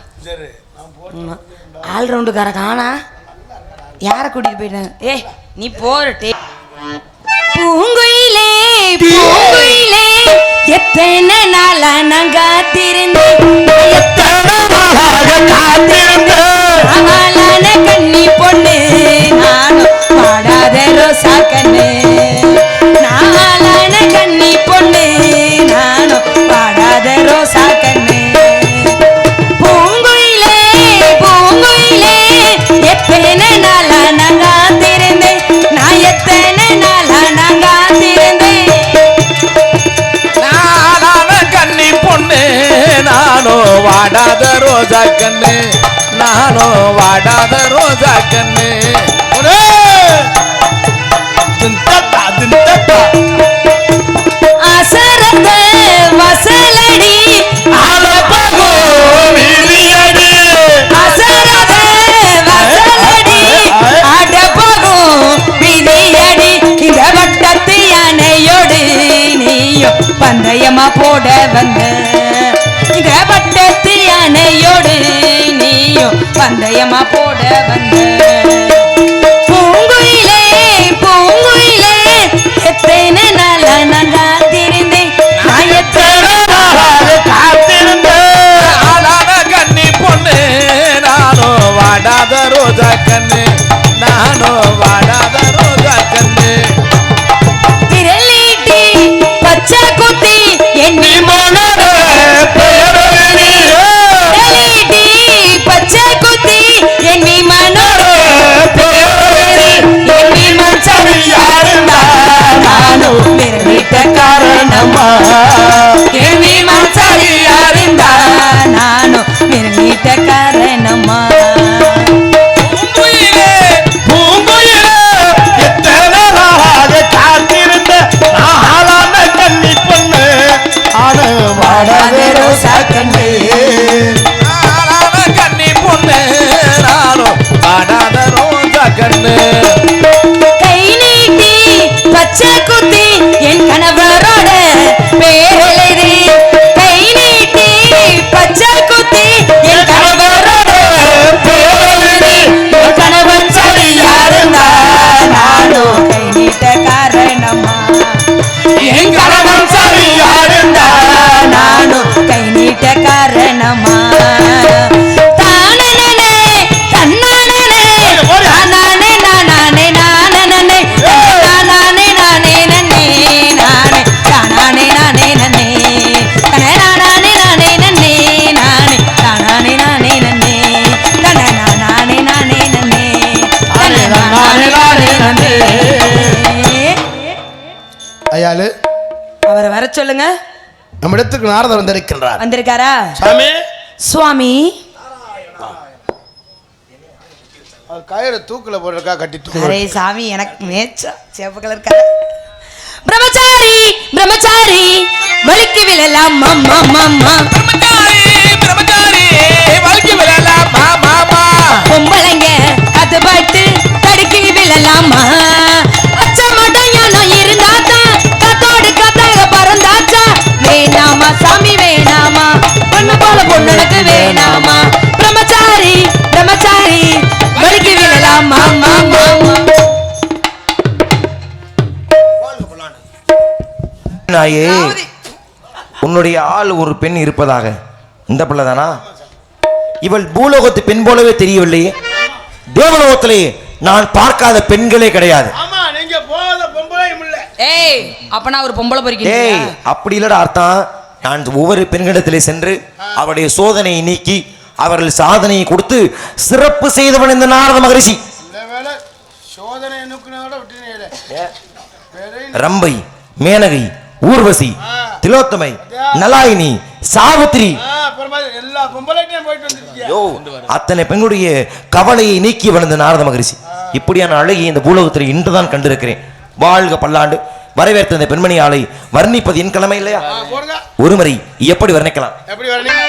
ஆல் ரவுண்டுக்கார காணா. யாரை கூட்டிட்டு போயிட்டாங்க? நீ போறட்டே. பூங்குயிலே பூங்குயிலே எத்தனை நாளா நான் காத்திருந்தேன். எத்தனை நாளாக காத்திருந்தேன். ரோஜா கண்ணு நானும் வாடாத ரோஜா கண்ணு அசரத்த வசலடி அலபகோ விதியடி அசரத்த வசலடி அடபகோ விதியடி இந்த வட்டத்து யானையோடு நீயும் பந்தயமா போட வந்த இந்த வட்டத்து யானையோடு நீயும் பந்தயமா போட வந்த பூங்குயிலே பூங்குயிலே எத்தனை நாளா நான் காத்திருந்தேன் நான் எத்தனை நாளாக காத்திருந்தேன் ஆளான கண்ணி பொண்ணு நானும் வாடாத ரோஜா கண்ணு நானும் வாடாத ரோஜா கண்ணு திரளீட்டி பச்சை குத்தி எண்ணி மனதே பெயரொலி திரளீட்டி பச்சை குத்தி எண்ணி மனோரே எண்ணி மச்சம் யாருந்தா நானும் விரலிட்ட காரணமா எண்ணி மச்சம் யாருந்தா நானும் விரலிட்ட காரணமா பூங்குயிலே எத்தனை நாளாக காத்திருந்த ஆளான கன்னி பொண்ணு ஆன வாடாத ரோசா கண்ணு ஆளான கண்ணி பொண்ணு நானும் வாடாத ரோஜா கண்ணு கை நீட்டி பச்சை குத்தி என் கணவரோட பேரெழுதி கை நீட்டி பச்சை குத்தி என் கணவரோட பேரெழுதி என் கணவன் சரியா இருந்தா நானும் கை நீட்ட காரணமா என் கணவன் சரியா இருந்தா நானும் கை நீட்ட காரணமா தானனே தன்னானே நானே நானே நானே நானே நானே நன்னே நானே தானே நானே நன்னே தனே நானே நானே நன்னே நானே தானே நானே நன்னே தனே நானே நானே நன்னே தனே நானே நானே நன்னே ஐயாலு அவரை வர சொல்லுங்க நம்ம இடத்துக்கு நாரதர் வந்திருக்கின்றார் வந்திருக்காரா சாமி சுவாமி அவர் கயிறு தூக்குல போடுறக்கா கட்டி தூக்கு அரே சாமி எனக்கு மேச்சா சேப்பு கலர் கரை பிரம்மச்சாரி பிரம்மச்சாரி வலிக்கு விழலாம் மாமா மாமா பிரம்மச்சாரி வலிக்கு விழலாம் மாமா பொம்பளைங்க அது பாட்டு தடுக்கி விழலாமா அச்சமடம் ஞானம் இருந்தாதான் கத்தோடு கத்தாக பறந்தாச்சா வேணாமா சாமி வேணாமா பொண்ணு போல பொண்ணுக்கு வேணாமா பிரம்மச்சாரி பிரம்மச்சாரி வலிக்கு விழலாம் மாமா மாமா நாயே உன்னுடைய ஆள் ஒரு பெண் இருப்பதாக இந்த பிள்ளை தானா? இவள் பூலோகத்து பெண் போலவே தெரியவில்லையே. தேவலோகத்திலே நான் பார்க்காத பெண்களே கிடையாது. ஆமா நீங்க போகாத பொம்பளையும் இல்ல. ஏய் அப்ப நான் ஒரு பொம்பளை பொறுக்கிறேன். ஏய் அப்படி இல்லடா அர்த்தம். நான் ஒவ்வொரு பெண்களிடத்திலே சென்று அவருடைய சோதனையை நீக்கி அவர்கள் சாதனையை கொடுத்து சிறப்பு செய்தவன் இந்த நாரத மகரிஷி. சோதனை நுக்குனோட விட்டுனே. ரம்பை, மேனகை, ஊர்வசி, திலோத்தமை, நலாயினி, சாவித்திரி எல்லா பொம்பளைட்டையும் போயிட்டு வந்திருக்கியா? யோ அத்தனை பெண்களுடைய கவலையை நீக்கி வளர்ந்த நாரத மகரிஷி. இப்படியான அழகிய இந்த பூலோகத்தில் இன்றுதான் கண்டிருக்கிறேன். வாழ்க பல்லாண்டு. வரவேற்ற இந்த பெண்மணி ஆளை வர்ணிப்பது என் கடமை இல்லையா? ஒருமுறை எப்படி வர்ணிக்கலாம்? எப்படி வர்ணிக்க?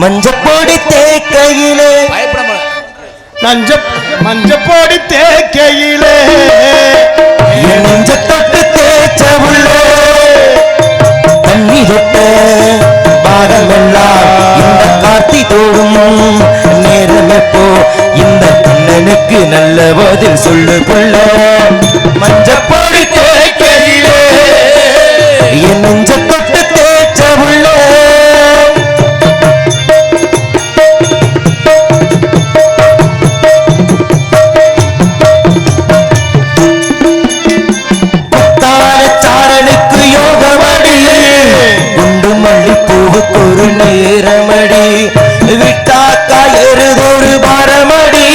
மஞ்சப்பொடி தேக்கையிலே மஞ்சப்பொடி தேக்கையிலே நெஞ்ச தொட்டு தேய்ச்ச உள்ளே தண்ணி தொட்ட பாரமெல்லாம் இந்த கார்த்தி தோடும் நேரம் எப்போ இந்த கண்ணனுக்கு நல்ல பதில் சொல்லு கொள்ள மஞ்சப்பொடி தேக்கையிலே என் நெஞ்ச தொட்டு தேய்ச்ச உள்ளே ஒரு நேரமடி விட்டாக்கா எருதொரு மரமடி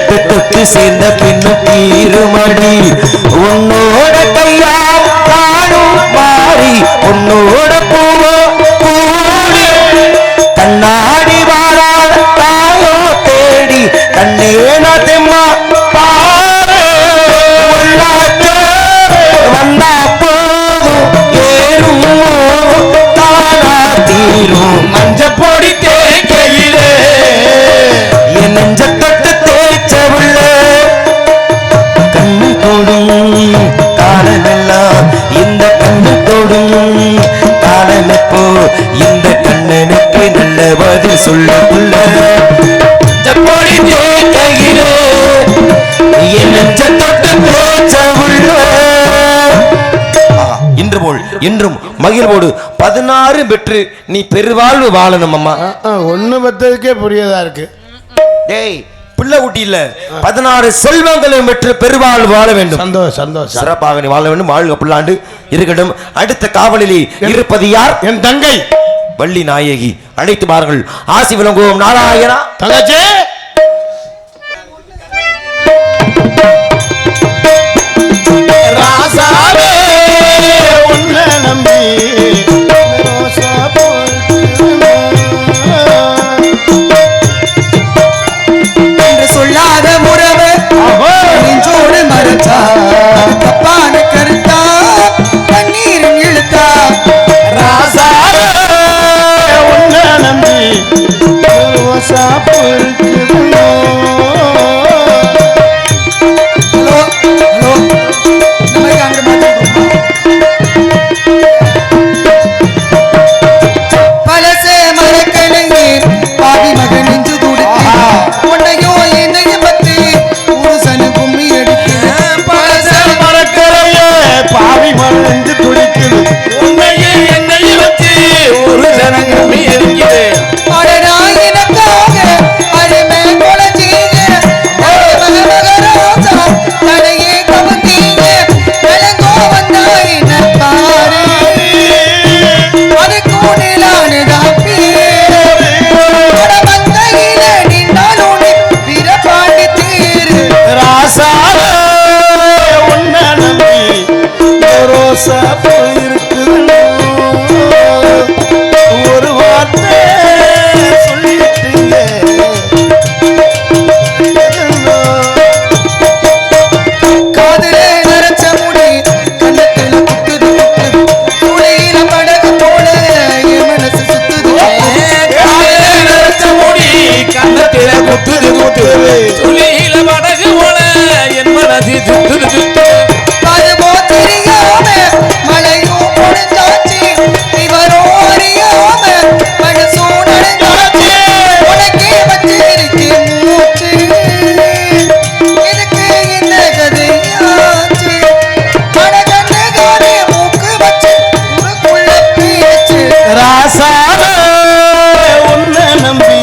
தொட்டு தொட்டு சேர்ந்த பின்னும் தீருமடி உன்னோட கையா காணும் மாறி உன்னோட பூவோ கூடி சொல்லுக்குள்ள ஜப்போடி தேக்கையிலே என் நெஞ்ச தொட்டு பேச்ச உள்ள இன்று போல் என்றும் மகிழ்வோடு 16 பெற்று நீ பெருவாழ்வு வாழணும் அம்மா. ஒண்ணு பத்ததுக்கே புரியதா இருக்கு. டேய் பிள்ளை குட்டி இல்ல 16 செல்வங்களை பெற்று பெருவாழ்வு வாழ வேண்டும். சந்தோஷம் சந்தோஷம். சிறப்பாக நீ வாழ வேண்டும். வாழ்க புல்லாண்டு இருக்கட்டும். அடுத்த காவலில் இருப்பது யார்? என் தங்கை வள்ளி நாயகி. அழைத்து பாருங்கள். ஆசி விளங்குவோம் நாராயணா. தங்கச்சி ராசாவே உன்னை நம்பி என்று சொல்லாத உறவு நெஞ்சோடு மறைச்சா தப்பான கருத்தா கண்ணீரின் இழுத்தா ராசாவே உன்னை நம்பி ரோசாப்பூ இருக்குதுன்னோ. ஹலோ ஹலோ இந்த மாதிரி அங்கே மாற்றி பழசே மறக்கலையே பாவி மகன் நெஞ்சு துடித்து உன்னையும் என்னையும் பத்தி புருஷனு கும்மி அடிக்கிறேன் பழசே மறக்கலையே பாவி மறைஞ்சு துடிக்குது. உன்னையே என்னையும் வச்சு ஒரு ஜனங்கம்மி இருக்கிறேன். அடடா எனக்காக அருமை கொலைச்சீங்க மகராஜா தடையே கவந்தீங்க விளங்கோ வந்தா என்ன பாரு அது கூடலானுதான் பேரு வந்தையில நின்னாலும் பிறப்பாண்டி தீரு ராசாவே உன்னை நம்பி ரோசாப்பூ இருக்குதுன்னோ. ஒரு வார்த்தை சொல்லிட்டீங்க காதுலே நரைச்ச முடி கண்ணத்துல குத்துது குத்துது துளையில படகு போல என் மனசு சுத்துது காலையில நரைச்ச முடி கன்னத்தில குத்துது குத்துது. துளியில படகு போல என் மனசு சுத்துது சுத்துது. அதுபோ தெரியாம மழையும் பொழிஞ்சாச்சு இவரோ அறியாம மனசும் நனைஞ்சாச்சு உனக்கே வச்சிருக்கே மூச்சு இதுக்கு இந்த கதையாச்சு மனகண்ணகாரே மூக்கு வச்சு உனக்குள்ள பேச்சு ராசாவே உன்னை நம்பி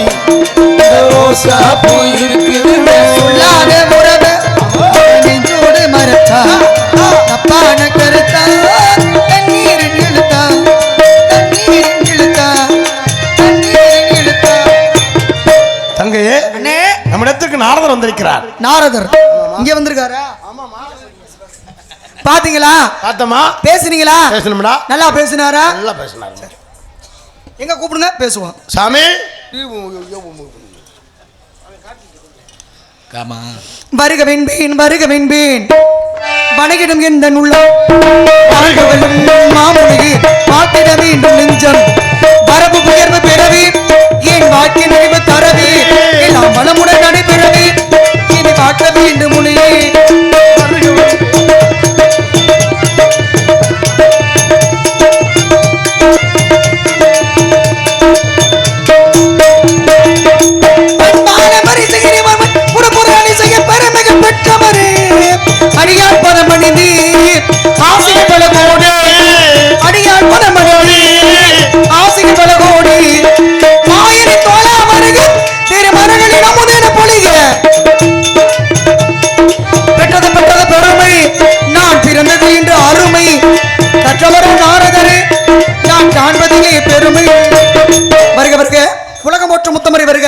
ரோசாப்பூ இருக்குதுன்னோ. சொல்லாத உறவு நெஞ்சோடு மறைச்சா தப்பான கருத்தா கண்ணீரின் இழுத்தா கண்ணீரின் இழுத்தா கண்ணீரின் இழுத்தா தங்கையே அண்ணே நம்ம இடத்துக்கு நாரதர் வந்திருக்கிறார். நாரதர் இங்க வந்திருக்காரா பாத்தீங்களா பார்த்தமா பேசுனீங்களா பேசணும்டா. நல்லா பேசினாரா நல்லா பேசினாரு. எங்க கூப்பிடுங்க பேசுவோம் சாமி காமா வருக வென்பேன் வருக வென்பேன் வணங்கிடும் எந்த உள்ளம் வாழ்கவலும் மாமுனிகி பார்த்திட வேண்டும் நெஞ்சம் வரவு உயர்வு பெறவே என் வாழ்க்கை நிறைவு தரவே எல்லாம் வளமுடன் நடைபெறவே இனி பார்க்க வேண்டும் முனையே அன்பான மரிசகிரிவர்மன் புறப்புறாணி செய்ய பெருமிக பெற்றவரே அடியார் பதமணிந்தி ஆசிக பல கோடி அடியார் பதமணிந்தி ஆசிக பல கோடி மாயனி தோழா வருக திருமரங்களின் அமுதேன பொழிக பெற்றது பெற்றது பெருமை நான் பிறந்தது என்று அருமை கற்றவரும் நாரதரே நான் காண்பதிலே பெருமை வருக வருக உலகம் ஒற்ற முத்தமரை வருக